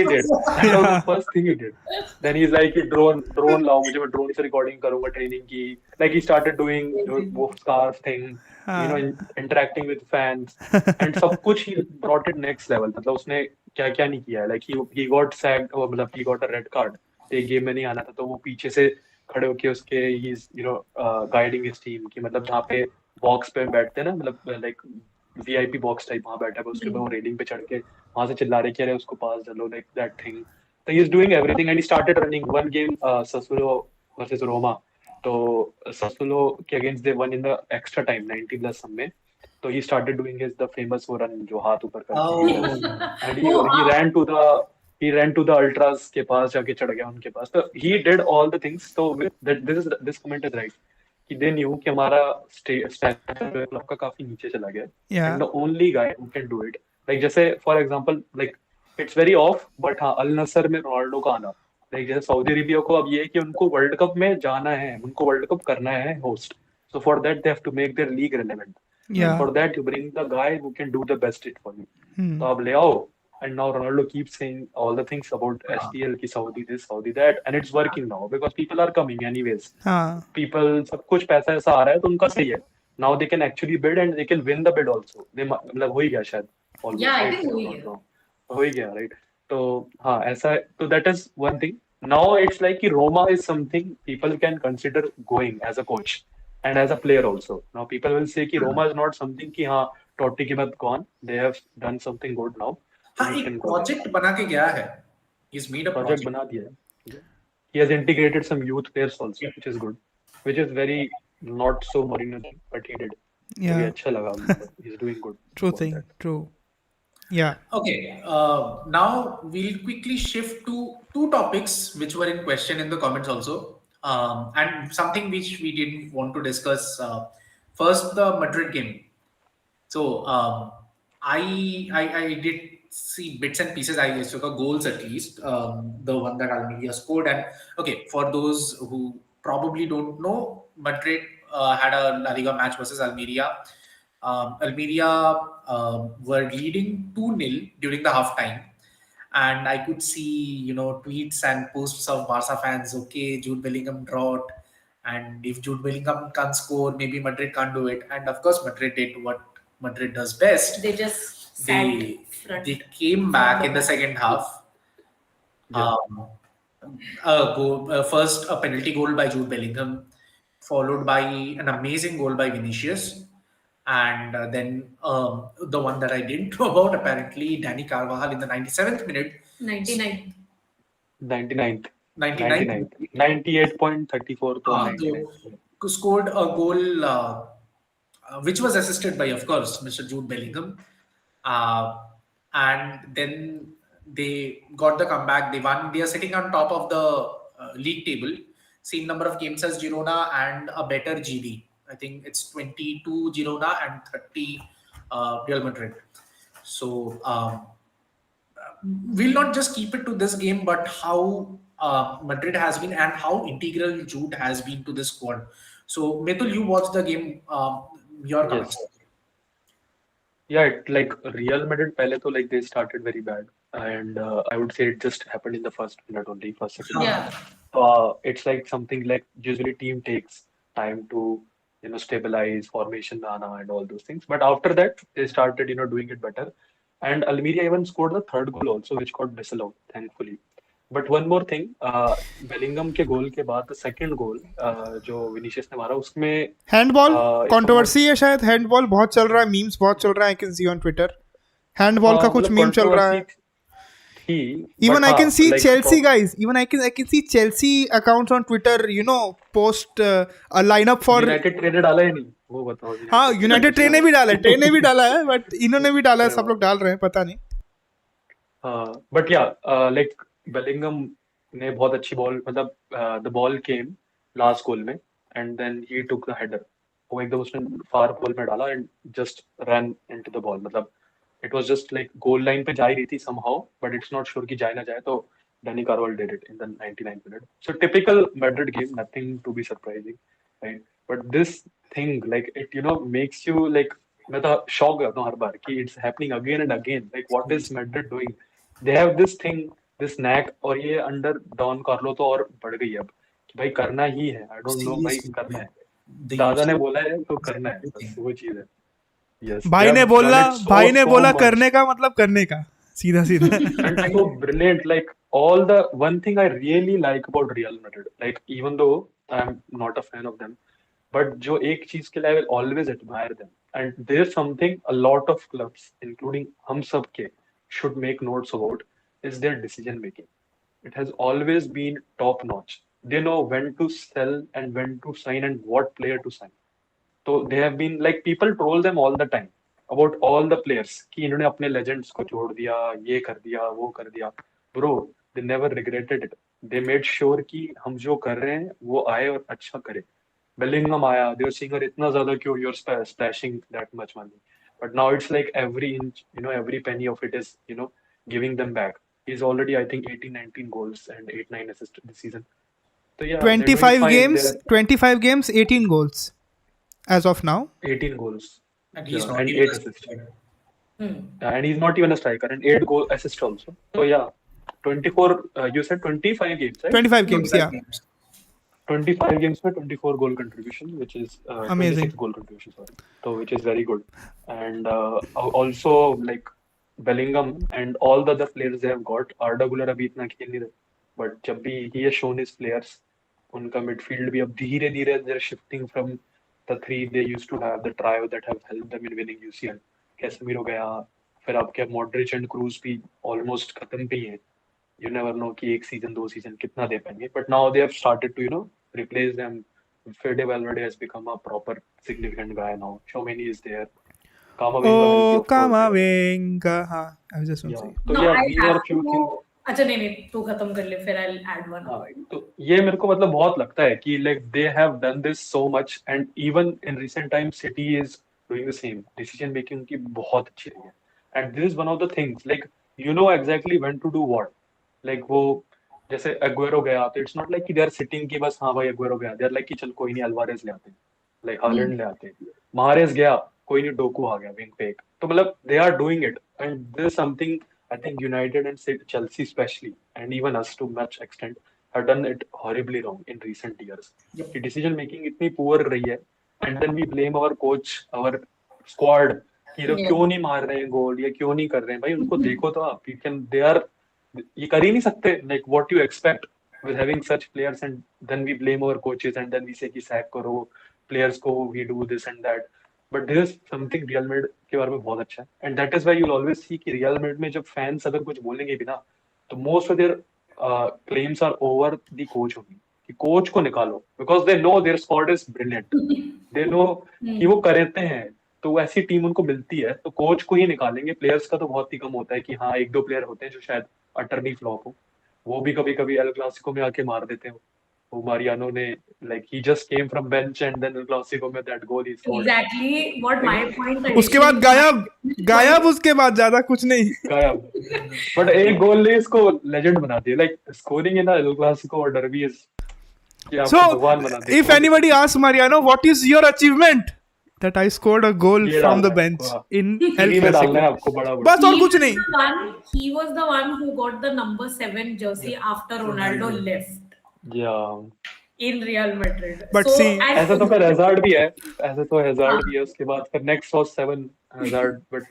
he did. Then he's like drone लाओ मुझे, मैं drone से recording करूँगा training की. Like he started doing वो scarf thing, interacting with fans and सब कुछ he brought it next level. मतलब उसने क्या क्या नहीं किया है. Like he got sacked, मतलब he got a red card. एक गेम में नहीं आना था तो वो पीछे से खड़े होके उसके he's guiding his team कि मतलब जहाँ पे बॉक्स पे बैठते हैं ना, मतलब लाइक VIP बॉक्स टाइप वहाँ बैठा है, उसके बाद वो रेलिंग पे चढ़ के वहाँ से चिल्ला रहे कि अरे उसको पास डालो, like that thing. So he's doing everything, and he started running one game, Sassuolo versus Roma. तो Sassuolo के against they won in the extra time 90 plus something. So he started doing his the famous वो run जो हाथ ऊपर करके he does, and Oh, he ran to the ultras के पास जाके चढ़ गया उनके पास. So he did all the things. So that this comment is right कि they knew कि हमारा स्टैंडर्ड क्लब का काफी नीचे चला गया है. Yeah. And the only guy who can do it, like जैसे for example like it's very off, but हाँ अल नसर में रोनाल्डो का आना, लाइक जैसे सऊदी अरेबिया को अब ये है कि उनको वर्ल्ड कप में जाना है, उनको वर्ल्ड कप करना है host. So for that they have to make their league relevant. And Yeah. for that you bring the guy who can do the best it for you. Hmm. तो आप ले आओ. And now Ronaldo keeps saying all the things about SPL की Saudi this, Saudi that, and it's working now because people are coming anyways. हाँ. People सब कुछ पैसा ऐसा आ रहा है तो उनका सही है. Now they can actually bid and they can win the bid also. They मतलब हो ही गया शायद. Almost, Yeah, I right? think If I'm हो ही not गया. wrong. हो ही गया, right? तो हाँ ऐसा है. तो that is one thing. Now it's like कि Roma is something people can consider going as a coach and as a player also. Now people will say कि Roma is not something कि हाँ Totti के बाद gone. They have done something good now. हाँ, We एक can go there. Project बना के गया है. He's made a Project project. बना दिया है. He has integrated some youth players also, which is good. Which is very not so Mourinho thing, but he did. तो ये Yeah. अच्छा लगा मतलब. He's doing good. True about thing. that. True. Yeah. Okay, now we'll quickly shift to two topics which were in question in the comments also, and something which we didn't want to discuss. First, the Madrid game. So I did see bits and pieces. I saw goals at least. The one that Almeria scored, and okay, for those who probably don't know, Madrid had a La Liga match versus Almeria. Almeria were leading 2-0 during the halftime, and I could see tweets and posts of Barca fans. Okay, Jude Bellingham drought, and if Jude Bellingham can't score, maybe Madrid can't do it. And of course, Madrid did what Madrid does best. They just They sat front. they came back in the second half. Yeah. First a penalty goal by Jude Bellingham, followed by an amazing goal by Vinicius, and then the one that I didn't know about, apparently Danny Carvajal in the 97th minute. 99. 99th. 99th. 98.34 to 99. Scored a goal which was assisted by, of course, Mr. Jude Bellingham. And then they got the comeback. They won. They are sitting on top of the league table. Same number of games as Girona and a better GB. I think it's 22 Girona and 30 Real Madrid. So we'll not just keep it to this game, but how Madrid has been and how integral Jude has been to this squad. So Mittul, you watched the game. Your comments. Yeah, like Real Madrid पहले तो like they started very bad, and I would say it just happened in the first minute only, first second. Yeah. It's like something like usually team takes time to stabilize formation आना and all those things. But after that they started doing it better, and Almeria even scored the third goal also, which got disallowed thankfully. But one more thing, Bellingham के गोल के बाद second goal जो Vinicius ने मारा उसमें handball if controversy है शायद. Handball बहुत चल रहा है, मीम्स बहुत चल रहा है. आई can C on Twitter handball का कुछ मतलब मीम चल रहा है. थी, Even but I can see like Chelsea guys. Even I can see Chelsea accounts on Twitter. Post a lineup for. United trade डाला है नहीं वो बताओ. हाँ, यूनाइटेड ट्रेन ने भी डाला है. ट्रेन ने भी डाला है, बट इन्होंने भी डाला है. सब लोग डाल रहे हैं, पता नहीं. बट या लाइक बेलिंगम ने बहुत अच्छी बॉल मतलब the ball came last goal में and then he took the header. वो एकदम उसने फार बॉल में डाला and just run into the ball. मतलब it was just like goal line पे जा ही रही थी somehow, but it's not sure कि जाए ना जाए. तो Danny Carvajal did it in the 99th minute. So typical Madrid game, nothing to be surprising, right? But this thing, like it, makes you like मैं तो shock रहता हूँ हर बार कि it's happening again and again. Like what is Madrid doing? They have this thing, this knack, और ये under Don Carlo तो और बढ़ गई अब कि भाई करना ही है. I don't know भाई करना है. दादा ने बोला है तो करना है, बस वो चीज है. Yes. भाई they ने have बोला, done it so, भाई ने so बोला much. करने का मतलब करने का, सीधा सीधा. And so brilliant. Like all the one thing I really like about Real Madrid, like even though I'm not a fan of them, but जो एक चीज के लिए I will always admire them. And there's something a lot of clubs, including हम सब के, should make notes about is their decision making. it has always been top notch. They know when to sell and when to sign and what player to sign. So they have been like people troll them all the time about all the players कि इन्होंने अपने legends को छोड़ दिया, ये कर दिया, वो कर दिया. Bro, they never regretted it. They made sure कि हम जो कर रहे हैं वो आए और अच्छा करे. Bellingham आया, they were saying अरे इतना ज्यादा क्यों you're splashing that much money. But now it's like every inch, every penny of it is, giving them back. He's already, I think, 18, 19 goals and 8, 9 assists this season. So yeah, they're doing 25 fine. games, They're 25 games, 18 goals as of now. 18 goals. And he's Yeah, not and even 8 a assists. striker. And he's not even a striker, and 8 goal assists also. So yeah, 24. You said 25 games, right? 25 games, 25 yeah. games. 25 games में 24 goal contribution, which is Amazing. 26 goal contribution, sorry. So which is very good. And also like Bellingham and all the other players they have got, Arda Güler अभी इतना खेल नहीं रहे. But जब भी he has shown his players, उनका midfield भी अब धीरे धीरे they're shifting from the three they used to have, the trio that have helped them in winning UCL. Casemiro गया, फिर आपके Modric and Kroos भी almost खत्म पे ही हैं. You never know कि एक सीजन 2 सीजन कितना दे पाएंगे. But now they have started to replace them. Fede Valverde has become a proper significant guy now. Tchouaméni is there. Camavinga will be Oh, of course there. Kamavinga. हाँ, I was just going to Yeah. say. तो No, yeah, I these are have few to. things. अच्छा नहीं तू खत्म कर ले फिर I'll add one. हाँ, तो ये मेरे को मतलब बहुत लगता है कि like they have done this so much and even in recent times City is doing the same. Decision making उनकी बहुत अच्छी रही है. And this is one of the things like you know exactly when to do what. Like वो जैसे Aguero गया तो it's not like कि they are sitting कि बस हाँ भाई Aguero गया. They are like कि चल कोई नहीं Alvarez ले आते हैं. Like Haaland ले आते हैं. Mahrez गया कोई नहीं डोकू आ गया विंग पे एक. तो मतलब they are doing it and this is something I think United and Chelsea especially, and even us to much extent, have done it horribly wrong in recent years. The decision making इतनी poor रही है, and then we blame our coach, our squad कि ये लोग क्यों नहीं मार रहे हैं गोल, ये क्यों नहीं कर रहे हैं भाई उनको देखो तो आप, they are ये कर ही नहीं सकते like what you expect with having such players and then we blame our coaches and then we say कि sack करो players को we do this and that. But there is something Real Madrid के बारे में बहुत अच्छा है and that is why you'll always see कि Real Madrid में जब fans अगर कुछ बोलेंगे भी ना तो most of their claims are over the coach only कि coach को निकालो because they know their squad is brilliant. They know कि वो करते हैं तो ऐसी टीम उनको मिलती है तो कोच को ही निकालेंगे. प्लेयर्स का तो बहुत ही कम होता है कि हाँ एक दो प्लेयर होते हैं जो शायद अटरली फ्लॉप हो. वो भी कभी कभी एल क्लासिको में आके मार देते हैं. वो मारियानो ने like he just came from bench and then El Clasico में that goal he scored. Exactly what my point. उसके बाद गायब उसके बाद ज्यादा कुछ नहीं. गायब. But एक गोल ने इसको लेजेंड बना दिया. Like scoring in a El Clasico or derby is कि आपको भगवान बना So, दिया. if anybody asks Mariano, what is your achievement? That I scored a goal ये from the डालना है. bench वाह. in El टीवी में डालना है Clasico. आपको बड़ा बड़ा. बस और कुछ नहीं. He was the one who got the number 7 jersey after Ronaldo left Yeah. in Real Madrid. But so, see, and ऐसा तो फिर हैजार्ड भी है. ऐसा तो हैजार्ड भी है. उसके बाद फिर next was 7 hazard. But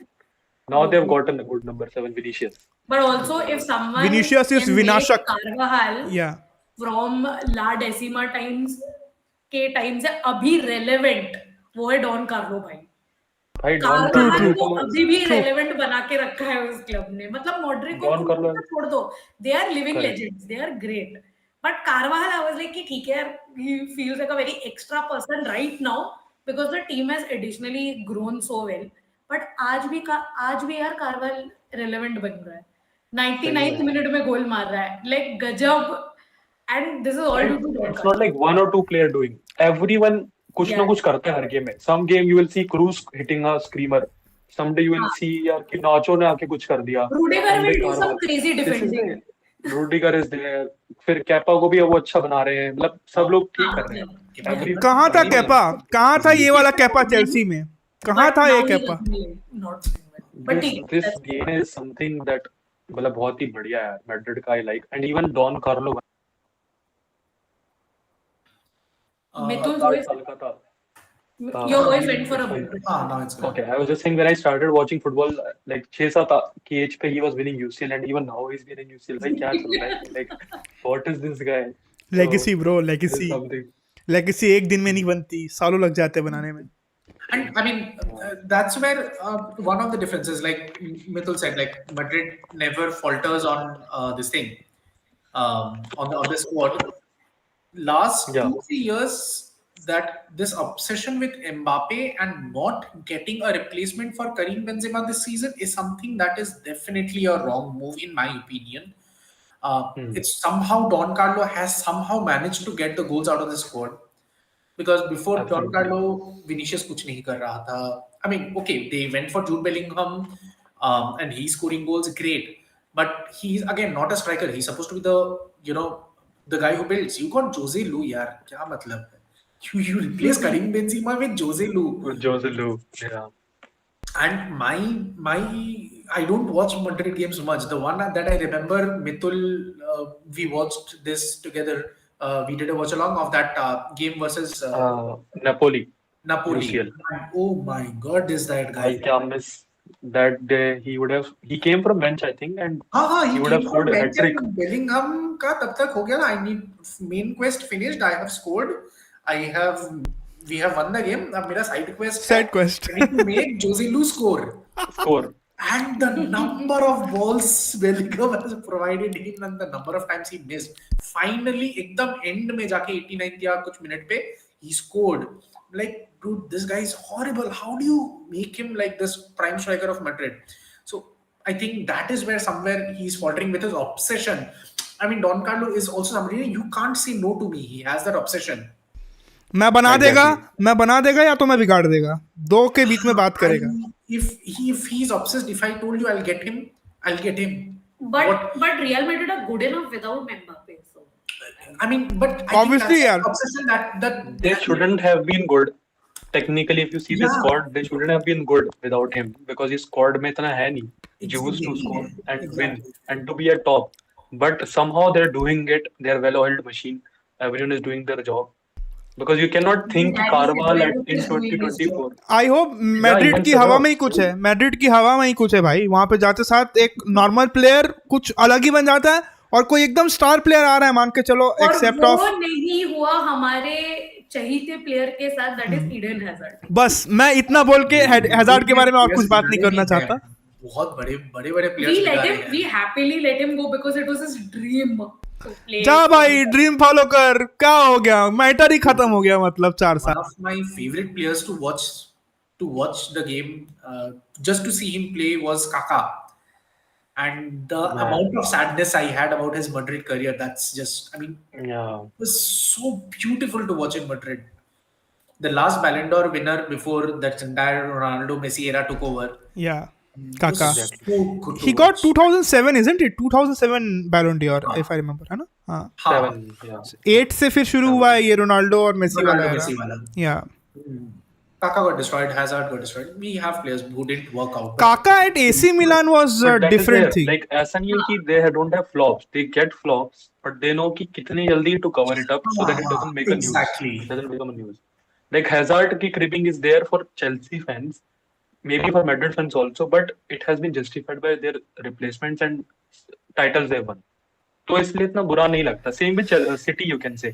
now they've gotten a good number 7 Vinicius. but also if someone Vinicius is can make Vinashak. Carvajal Yeah. from La Decima times के टाइम से अभी रेलेवेंट वो है डॉन कार्लो भाई. भाई डॉन कार्वाहाल को Carlo अभी भी रेलेवेंट बना के रखा है उस क्लब ने. मतलब मॉड्रिक को डॉन कार्लो छोड़ दो, they are living Correct. Legends, they are great. But Carvajal I was like कि ठीक है यार, he feels like a very extra person right now because the team has additionally grown so well. But आज भी यार कार्वाहाल relevant बन रहा है. 99th मिनट में गोल मार रहा है. लाइक गजब. And this is all due to Don It's not like one or two player doing. Everyone कुछ ना कुछ करते हैं हर गेम में. Some game you will see Cruz hitting a screamer. Someday you will see यार कि नाचो ने आके कुछ कर दिया. Rudiger will Someday do some Carvajal. crazy This is defending. it. Rudiger is there. फिर कैपा को भी वो अच्छा बना रहे हैं. मतलब सब लोग ठीक कर रहे हैं. Everyone- कहाँ था कैपा? कहाँ था ये वाला कैपा चेल्सी में? कहाँ था ये kappa? Not but This game is something that मतलब बहुत ही बढ़िया है. Madrid का I like and even Don Carlo Mittul 4 साल का था. your voice went for a bit. Now it's good. Okay, I was just saying when I started watching football, like 6-7 की age पे he was winning UCL and even now he's winning UCL. भाई क्या चल रहा है? Like what is this guy? Legacy bro, This is legacy. something. Legacy एक दिन में नहीं बनती, सालों लग जाते हैं बनाने में. And I mean, that's where one of the differences, like Mittul said, like Madrid never falters on this thing. on the squad. Last Yeah. 2-3 years, that this obsession with Mbappe and not getting a replacement for Karim Benzema this season is something that is definitely a wrong move, in my opinion. Hmm. It's somehow Don Carlo has somehow managed to get the goals out of the squad, because before Don Absolutely. Carlo, Vinicius कुछ नहीं कर रहा था. I mean, okay, they went for Jude Bellingham, and he's scoring goals, great. But he's again not a striker. He's supposed to be the the guy who builds. You got Jose Lu, यार, क्या मतलब है? You replace Karim Benzema with Jose Lu. Jose Lu. Yeah. And my I don't watch Madrid games much. The one that I remember, Mittul, we watched this together. We did a watch along of that game versus Napoli. Napoli. UCL. And oh my God, is that I guy? can miss that day. He came from bench, I think, and हाँ, he he would came have from scored a bench hat trick. and Bellingham का तब तक हो गया ना. I need main quest finished. I have scored. I have We have won the game. अब मेरा side quest है. Side quest. I need to make Jose Lu score. Score. And the number of balls Bellingham has provided him and the number of times he missed. Finally, एकदम end में जाके 89 या कुछ minute पे he scored. Like, dude, this guy is horrible. How do you make him like this prime striker of Madrid? So I think that is where somewhere he's faltering with his obsession. I mean, Don Carlo is also somebody you can't say no to me. He has that obsession. मैं Exactly. बना देगा या तो मैं बिगाड़ देगा, दो के बीच में बात करेगा. If he's obsessed, if I told you I'll get him, I'll get him. But Real Madrid are good enough without Mbappe. So I mean, but I Obviously, think that's yeah. the obsession that They shouldn't have been good. Technically, if you see the Yeah. squad, they shouldn't have been good without him because his squad में इतना है नहीं. Juice to यही score है. and Exactly. win and to be at top. But somehow they're doing it. They're well-oiled machine. Everyone is doing their job. Because you cannot think Daddy Carval Siddhant in is doing his 2024. I hope Madrid even की हवा Seedorf. में ही कुछ है, Madrid की हवा में ही कुछ है भाई. वहां पे जाते साथ एक नॉर्मल प्लेयर कुछ अलग ही बन जाता है और कोई एकदम स्टार प्लेयर आ रहा है, मान के चलो, और एक्सेप्ट वो ऑफ. नहीं हुआ हमारे चहीते प्लेयर के साथ, दैट इज ईडन हैजर्ड. बस मैं इतना बोल के हैजार्ड के बारे में और कुछ बात नहीं करना चाहता. बहुत बड़े बड़े We players let him, we happily let him go because it was his dream to play. जा भाई, ड्रीम फॉलो कर. क्या हो गया, मैटर ही खत्म हो गया, मतलब 4 One साल. of my favorite players to watch the game, just to see him play, was Kaká. And the Man. amount of sadness I had about his Madrid career, that's just, I mean, Yeah. it was so beautiful to watch in Madrid. The last Ballon d'Or winner before that entire Ronaldo Messi era took over. Yeah, It was Kaká. Exactly. so good to He got watch. 2007, isn't it? 2007 Ballon d'Or, if I remember, है ना? हाँ. हाँ, 7. Yeah. 8 से फिर शुरू हुआ है ये रोनाल्डो और मेसी वाला Ronaldo era. Messi wala. Yeah. Kaká got destroyed, Hazard got destroyed. We have players who didn't work out. but- Kaká at AC Milan was a But that is different there. thing. Like ऐसा नहीं है कि they don't have flops. They get flops, but they know कि कितनी जल्दी to cover it up so that it doesn't make a news. Exactly. It doesn't become a news. Like Hazard की cribbing is there for Chelsea fans, maybe for Madrid fans also, but it has been justified by their replacements and titles they won. तो इसलिए इतना बुरा नहीं लगता. Same with City, you can say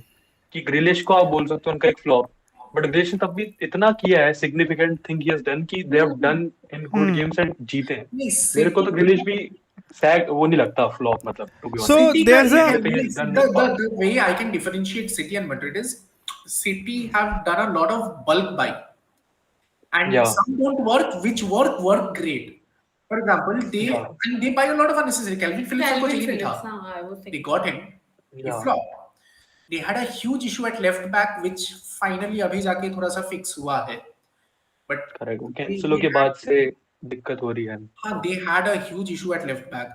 कि ग्रिलिश को आप बोल सकते हो उनका एक फ्लॉप, बट ग्रिलिश ने तब भी इतना किया है, significant thing he has done कि they have done in good games and जीते हैं. नहीं, मेरे को तो City- ग्रिलिश भी सैग वो नहीं लगता फ्लॉप, मतलब to be honest. So City there's can- a- Everything is done with power. the way I can differentiate City and Madrid is City have done a lot of bulk buy, and Yeah. some don't work, which work great. For example, Yeah. they buy a lot of unnecessary. Calvin Phillips उनको Calvin चाहिए नहीं Phillips, था. हाँ, I was They thinking. got him. He Yeah. flopped. They had a huge issue at left back, which finally अभी जाके थोड़ा सा fix हुआ है. But Correct. वो कैंसिलो के बाद से दिक्कत हो रही है. they had a huge issue at left back,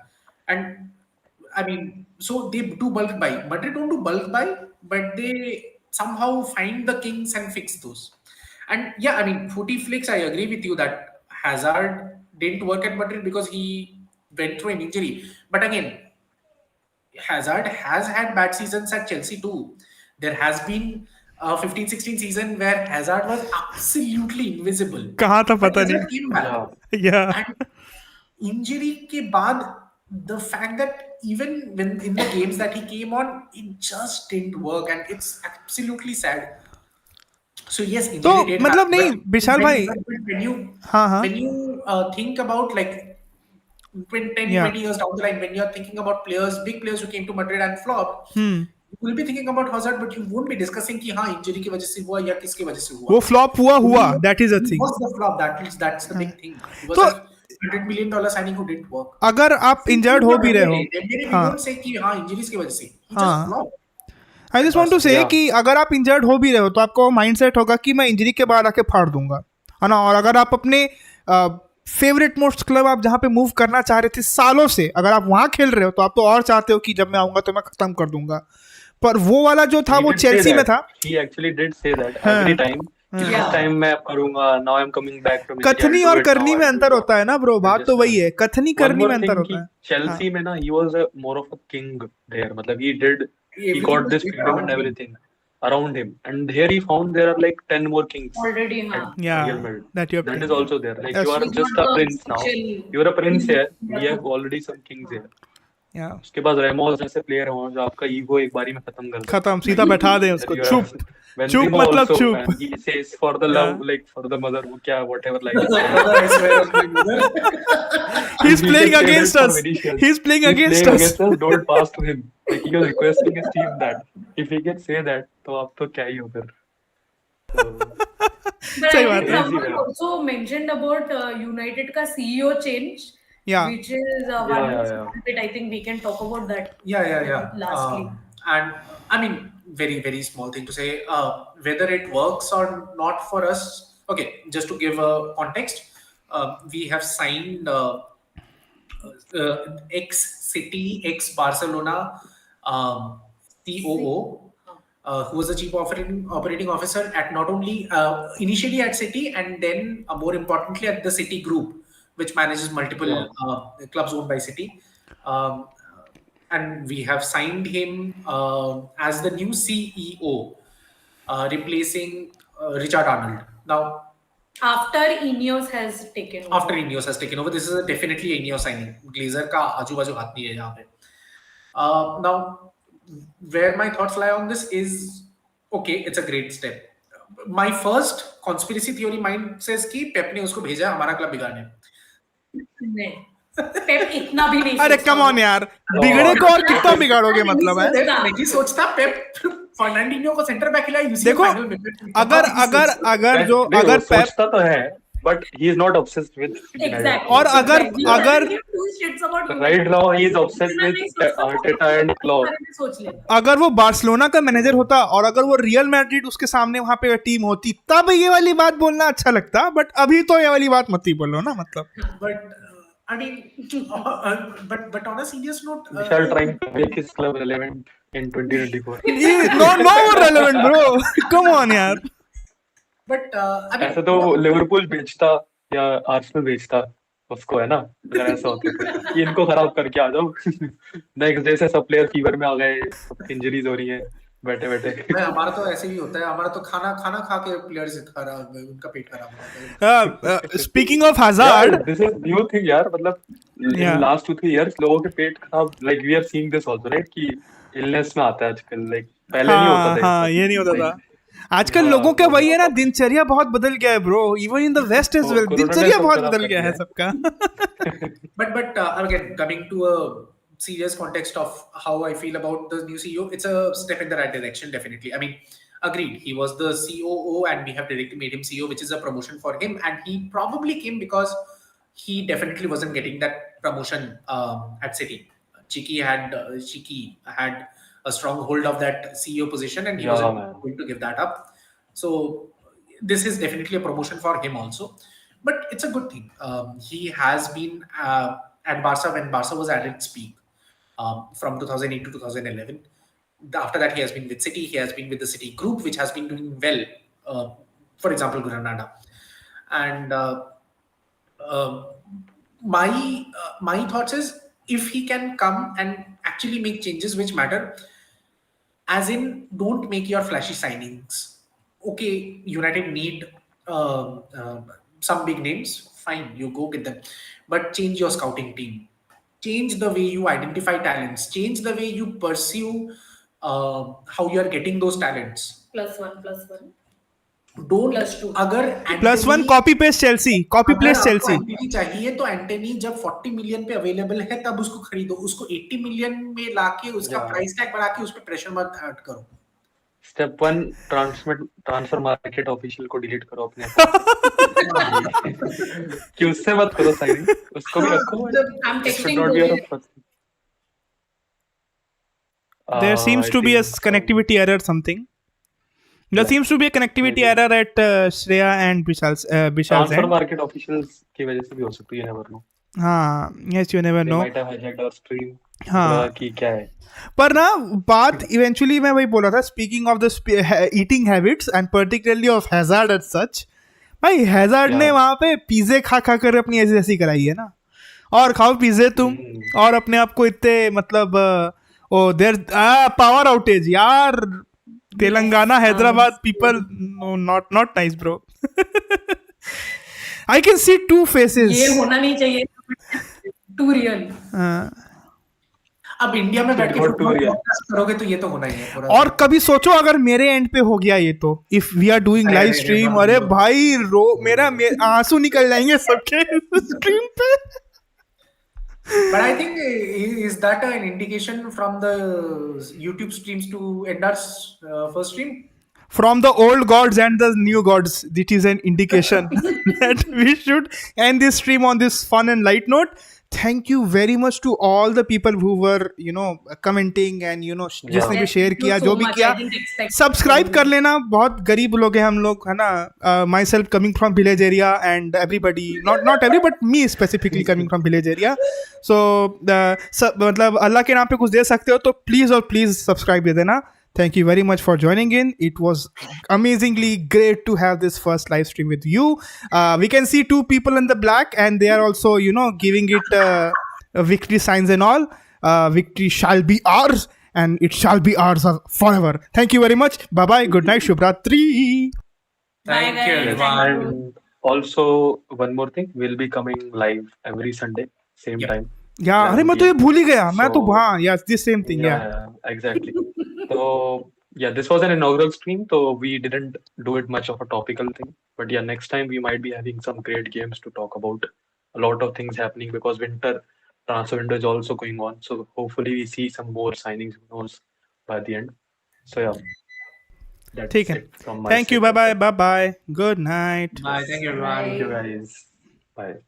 and I mean, so they do bulk buy. Madrid don't do bulk buy, but they somehow find the kinks and fix those. And yeah, I mean, Footy Flicks, I agree with you that Hazard didn't work at Madrid because he went through an injury. But again, Hazard has had bad seasons at Chelsea too. There has been a 15-16 season where Hazard was absolutely invisible. कहाँ था But पता Hazard नहीं. came back. Yeah. Yeah. And injury के बाद, the fact that even when in the games that he came on, it just didn't work, and it's absolutely sad. So yes, injury तो did मतलब happen, नहीं, but विशाल भाई. when you हाँ हाँ. when you think about like 10, Yeah. 20 years down the line, when you're thinking about players, big players who came to Madrid and flopped, Hmm. you will be thinking about Hazard, but you won't be discussing कि हाँ injury की वजह से हुआ या किसकी वजह से हुआ. वो flop हुआ. That is a He thing. was the flop. That's the big thing. He was तो a $100 million signing who didn't work. अगर आप इंजर्ड हो भी रहे हो, Dembele, we हाँ don't say कि हाँ injuries की वजह से. He just हाँ, flopped. I just want to say Yeah. कि अगर आप इंजर्ड हो भी रहे हो तो आपको माइंडसेट होगा कि मैं इंजरी के बाद आके फाड़ दूंगा, है ना. और अगर आप अपने फेवरेट मोस्ट क्लब आप जहाँ पे मूव करना चाह रहे थे सालों से, अगर आप वहाँ खेल रहे हो तो आप तो और चाहते हो कि जब मैं आऊंगा तो मैं खत्म कर दूंगा. पर वो वाला जो था He वो did say चेल्सी में that. था. He actually did say that हाँ. every time. कि Yeah. this time मैं करूँगा. Now I'm coming back from injury. कथनी I'll do और it now, करनी में I'll do अंतर it होता now. है ना ब्रो, बात तो Just वही है, कथनी one करनी more में अंतर thing होता कि है. Chelsea में ना he was more of a king there. मतलब he Everything got was this built freedom around and him. everything around him. And here he found there are like 10 more kings Already, at हाँ. Real Yeah, Madrid. that you have That is taken. also there. Like Yes. you are He's just not a the prince now. special. You are a prince He's here. not We have the- already some kings here. Yeah. उसके बाद Ramos जैसे player हो जो आपका ego एक बारी में खत्म कर देते खत्म, सीधा बैठा दें उसको, हैं. चुप चुप Benzema मतलब also, चुप. and he says for the love, like for the mother, वो क्या whatever line. Brother, I swear on my mother. He's He playing can say against that for us. Vinicius. He's playing He's against playing us. against us. Don't pass to him. Like he was requesting his team that if he can say that, तो आप तो क्या ही हो फिर. So, But सही I बात think है. someone also mentioned about United का CEO change, Yeah. which is one yeah. bit. I think we can talk about that. Yeah. Lastly, And I mean, very, very small thing to say. Whether it works or not for us. Okay, just to give a context, we have signed ex-City, ex-Barcelona COO, who was the chief operating officer at not only initially at City and then more importantly at the City Group, which manages multiple clubs owned by City. And we have signed him as the new CEO, replacing Richard Arnold. Now, after Ineos has taken over. after Ineos has taken over, this is definitely a Ineos signing. Glazer का आजू बाजू हाथ नहीं है यहाँ पे. Now, where my thoughts lie on this is, okay, it's a great step. My first conspiracy theory mind says कि पेप ने उसको भेजा हमारा क्लब बिगाड़ने. नहीं, पेप इतना भी नहीं अरे सोचता कम ऑन वो। यार, बिगड़े को और कितना बिगाड़ोगे मतलब है. पेप नहीं सोचता. पेप फर्नांडिन्हो को सेंटर बैक खिलाया यूसीएल देखो, फाइनल में. अगर पेप सोचता तो है, but he is not obsessed with United. Exactly. और अगर Exactly. You अगर can't give two shits about Right United. now he is obsessed इतना with नहीं सोचता, Arteta and अपने Klopp. बारे में सोच लेगा। अगर वो बार्सिलोना का मैनेजर होता और अगर वो रियल मैड्रिड उसके सामने वहां पे टीम होती तब ये वाली बात बोलना अच्छा लगता, बट अभी तो ये वाली बात मत ही बोलो ना मतलब. But I mean, but on a serious note, Bishal trying to make his club relevant in 2024. no more relevant bro. Come on यार. but I mean, ऐसे तो लिवरपूल बेचता या आर्सेनल बेचता उसको, है ना, अगर ऐसा होता तो कि इनको खराब करके आ जाओ. नेक्स्ट डे से सब प्लेयर फीवर में आ गए, सब इंजरीज हो रही है बैठे बैठे. नहीं, हमारा तो ऐसे ही होता है. हमारा तो खाना खा के प्लेयर्स खराब, उनका पेट खराब होता है. Speaking of Hazard, this is new thing यार. मतलब Yeah. लास्ट 2-3 इयर्स लोगों के पेट खराब, like we are seeing this also, right, कि इलनेस में आता है आजकल. लाइक पहले नहीं होता था. हाँ ये नहीं होता था. आजकल लोगों का वही है ना, दिनचर्या बहुत बदल गया है bro. Even in the west as well दिनचर्या बहुत बदल गया है सबका. But again, coming to a serious context of how I feel about the new CEO, it's a step in the right direction, definitely. I mean, agreed. He was the COO, and we have directly made him CEO, which is a promotion for him. And he probably came because he definitely wasn't getting that promotion at City. Chiki had a strong hold of that CEO position, and he wasn't going to give that up. So this is definitely a promotion for him also. But it's a good thing. He has been at Barca when Barca was at its peak, from 2008 to 2011. After that, he has been with City. He has been with the City Group, which has been doing well. For example, Granada. And my thoughts is, if he can come and actually make changes which matter, as in don't make your flashy signings. Okay, United need some big names, fine, you go get them, but change your scouting team, change the way you identify talents, change the way you pursue how you are getting those talents. +1. Don't +2. अगर +1 copy paste Chelsea, copy अगर paste आपको Chelsea. Antony चाहिए तो Antony जब 40 million पे available है तब उसको खरीदो, उसको 80 मिलियन में लाके उसका या प्राइस टैग बढ़ा के उस पे प्रेशर मत ऐड करो। स्टेप 1, ट्रांसफर मार्केट ऑफिशियल को डिलीट करो अपने अकाउंट से कि उससे मत करो साइनिंग, उसको भी रखो बट जब I'm it should texting not be your Rohit. First. There seems I to be a think some connectivity error something. There या seems to be a connectivity may error at Shreya and Bishal's transfer end. Market officials की वजह से भी हो सकती है, you never know, हाँ, yes, you never they know. Might have hijacked our stream, उनको लगा हाँ, कि क्या है। पर ना बात इवेंचुअली मैं वही बोल रहा था, speaking of the eating habits and particularly of hazard at such. भाई हैजार्ड या ने वहां पे पिज्जे खा खा कर अपनी ऐसी ऐसी कराई है ना, और खाओ पिज्जे तुम, और अपने आप को इतने मतलब ओ देर पावर आउटेज यार, Telangana Yes. Hyderabad people, no not not nice bro. I can see two ये फेसेस। होना नहीं चाहिए. Too real. अब इंडिया में बैठ इट के got to football real. Podcast करोगे तो ये तो होना ही है पूरा। और कभी सोचो अगर मेरे एंड पे हो गया ये, तो if we are doing live stream, अरे भाई मेरा आंसू निकल जाएंगे सबके स्ट्रीम पे। But I think is that an indication from the YouTube streams to end our first stream? From the old gods and the new gods, it is an indication that we should end this stream on this fun and light note. Thank you very much to all the people who were commenting and जिसने भी Yes, share thank you किया, so जो भी much. किया, I didn't expect subscribe so कर much. लेना। बहुत गरीब लोग हैं हम लोग, है ना। Myself coming from village area and everybody, not every but me specifically coming from village area. So मतलब अल्लाह के नाम पे कुछ दे सकते हो तो प्लीज़ और प्लीज़ सब्सक्राइब दे देना। Thank you very much for joining in. It was amazingly great to have this first live stream with you. We can see two people in the black, and they are also, giving it victory signs and all. Victory shall be ours, and it shall be ours forever. Thank you very much. Bye bye. Good night. Shubhratri. Bye, Thank you, guys. Yes, Thank you. and also one more thing, we'll be coming live every Sunday, same Yep. time, Yeah, अरे 11 मैं तो ये PM. भूल ही गया, मैं तो So हाँ, yes, this same thing, yeah. yeah, exactly. So yeah, this was an inaugural stream, so we didn't do it much of a topical thing. But yeah, next time we might be having some great games to talk about. A lot of things happening because winter transfer window is also going on. So hopefully we see some more signings, who knows, by the end. So yeah, ठीक that's है. it from my Thank you. side. Bye bye. Bye bye. Good night. Bye. Thank you, everyone. Thank you Bye. guys. Bye.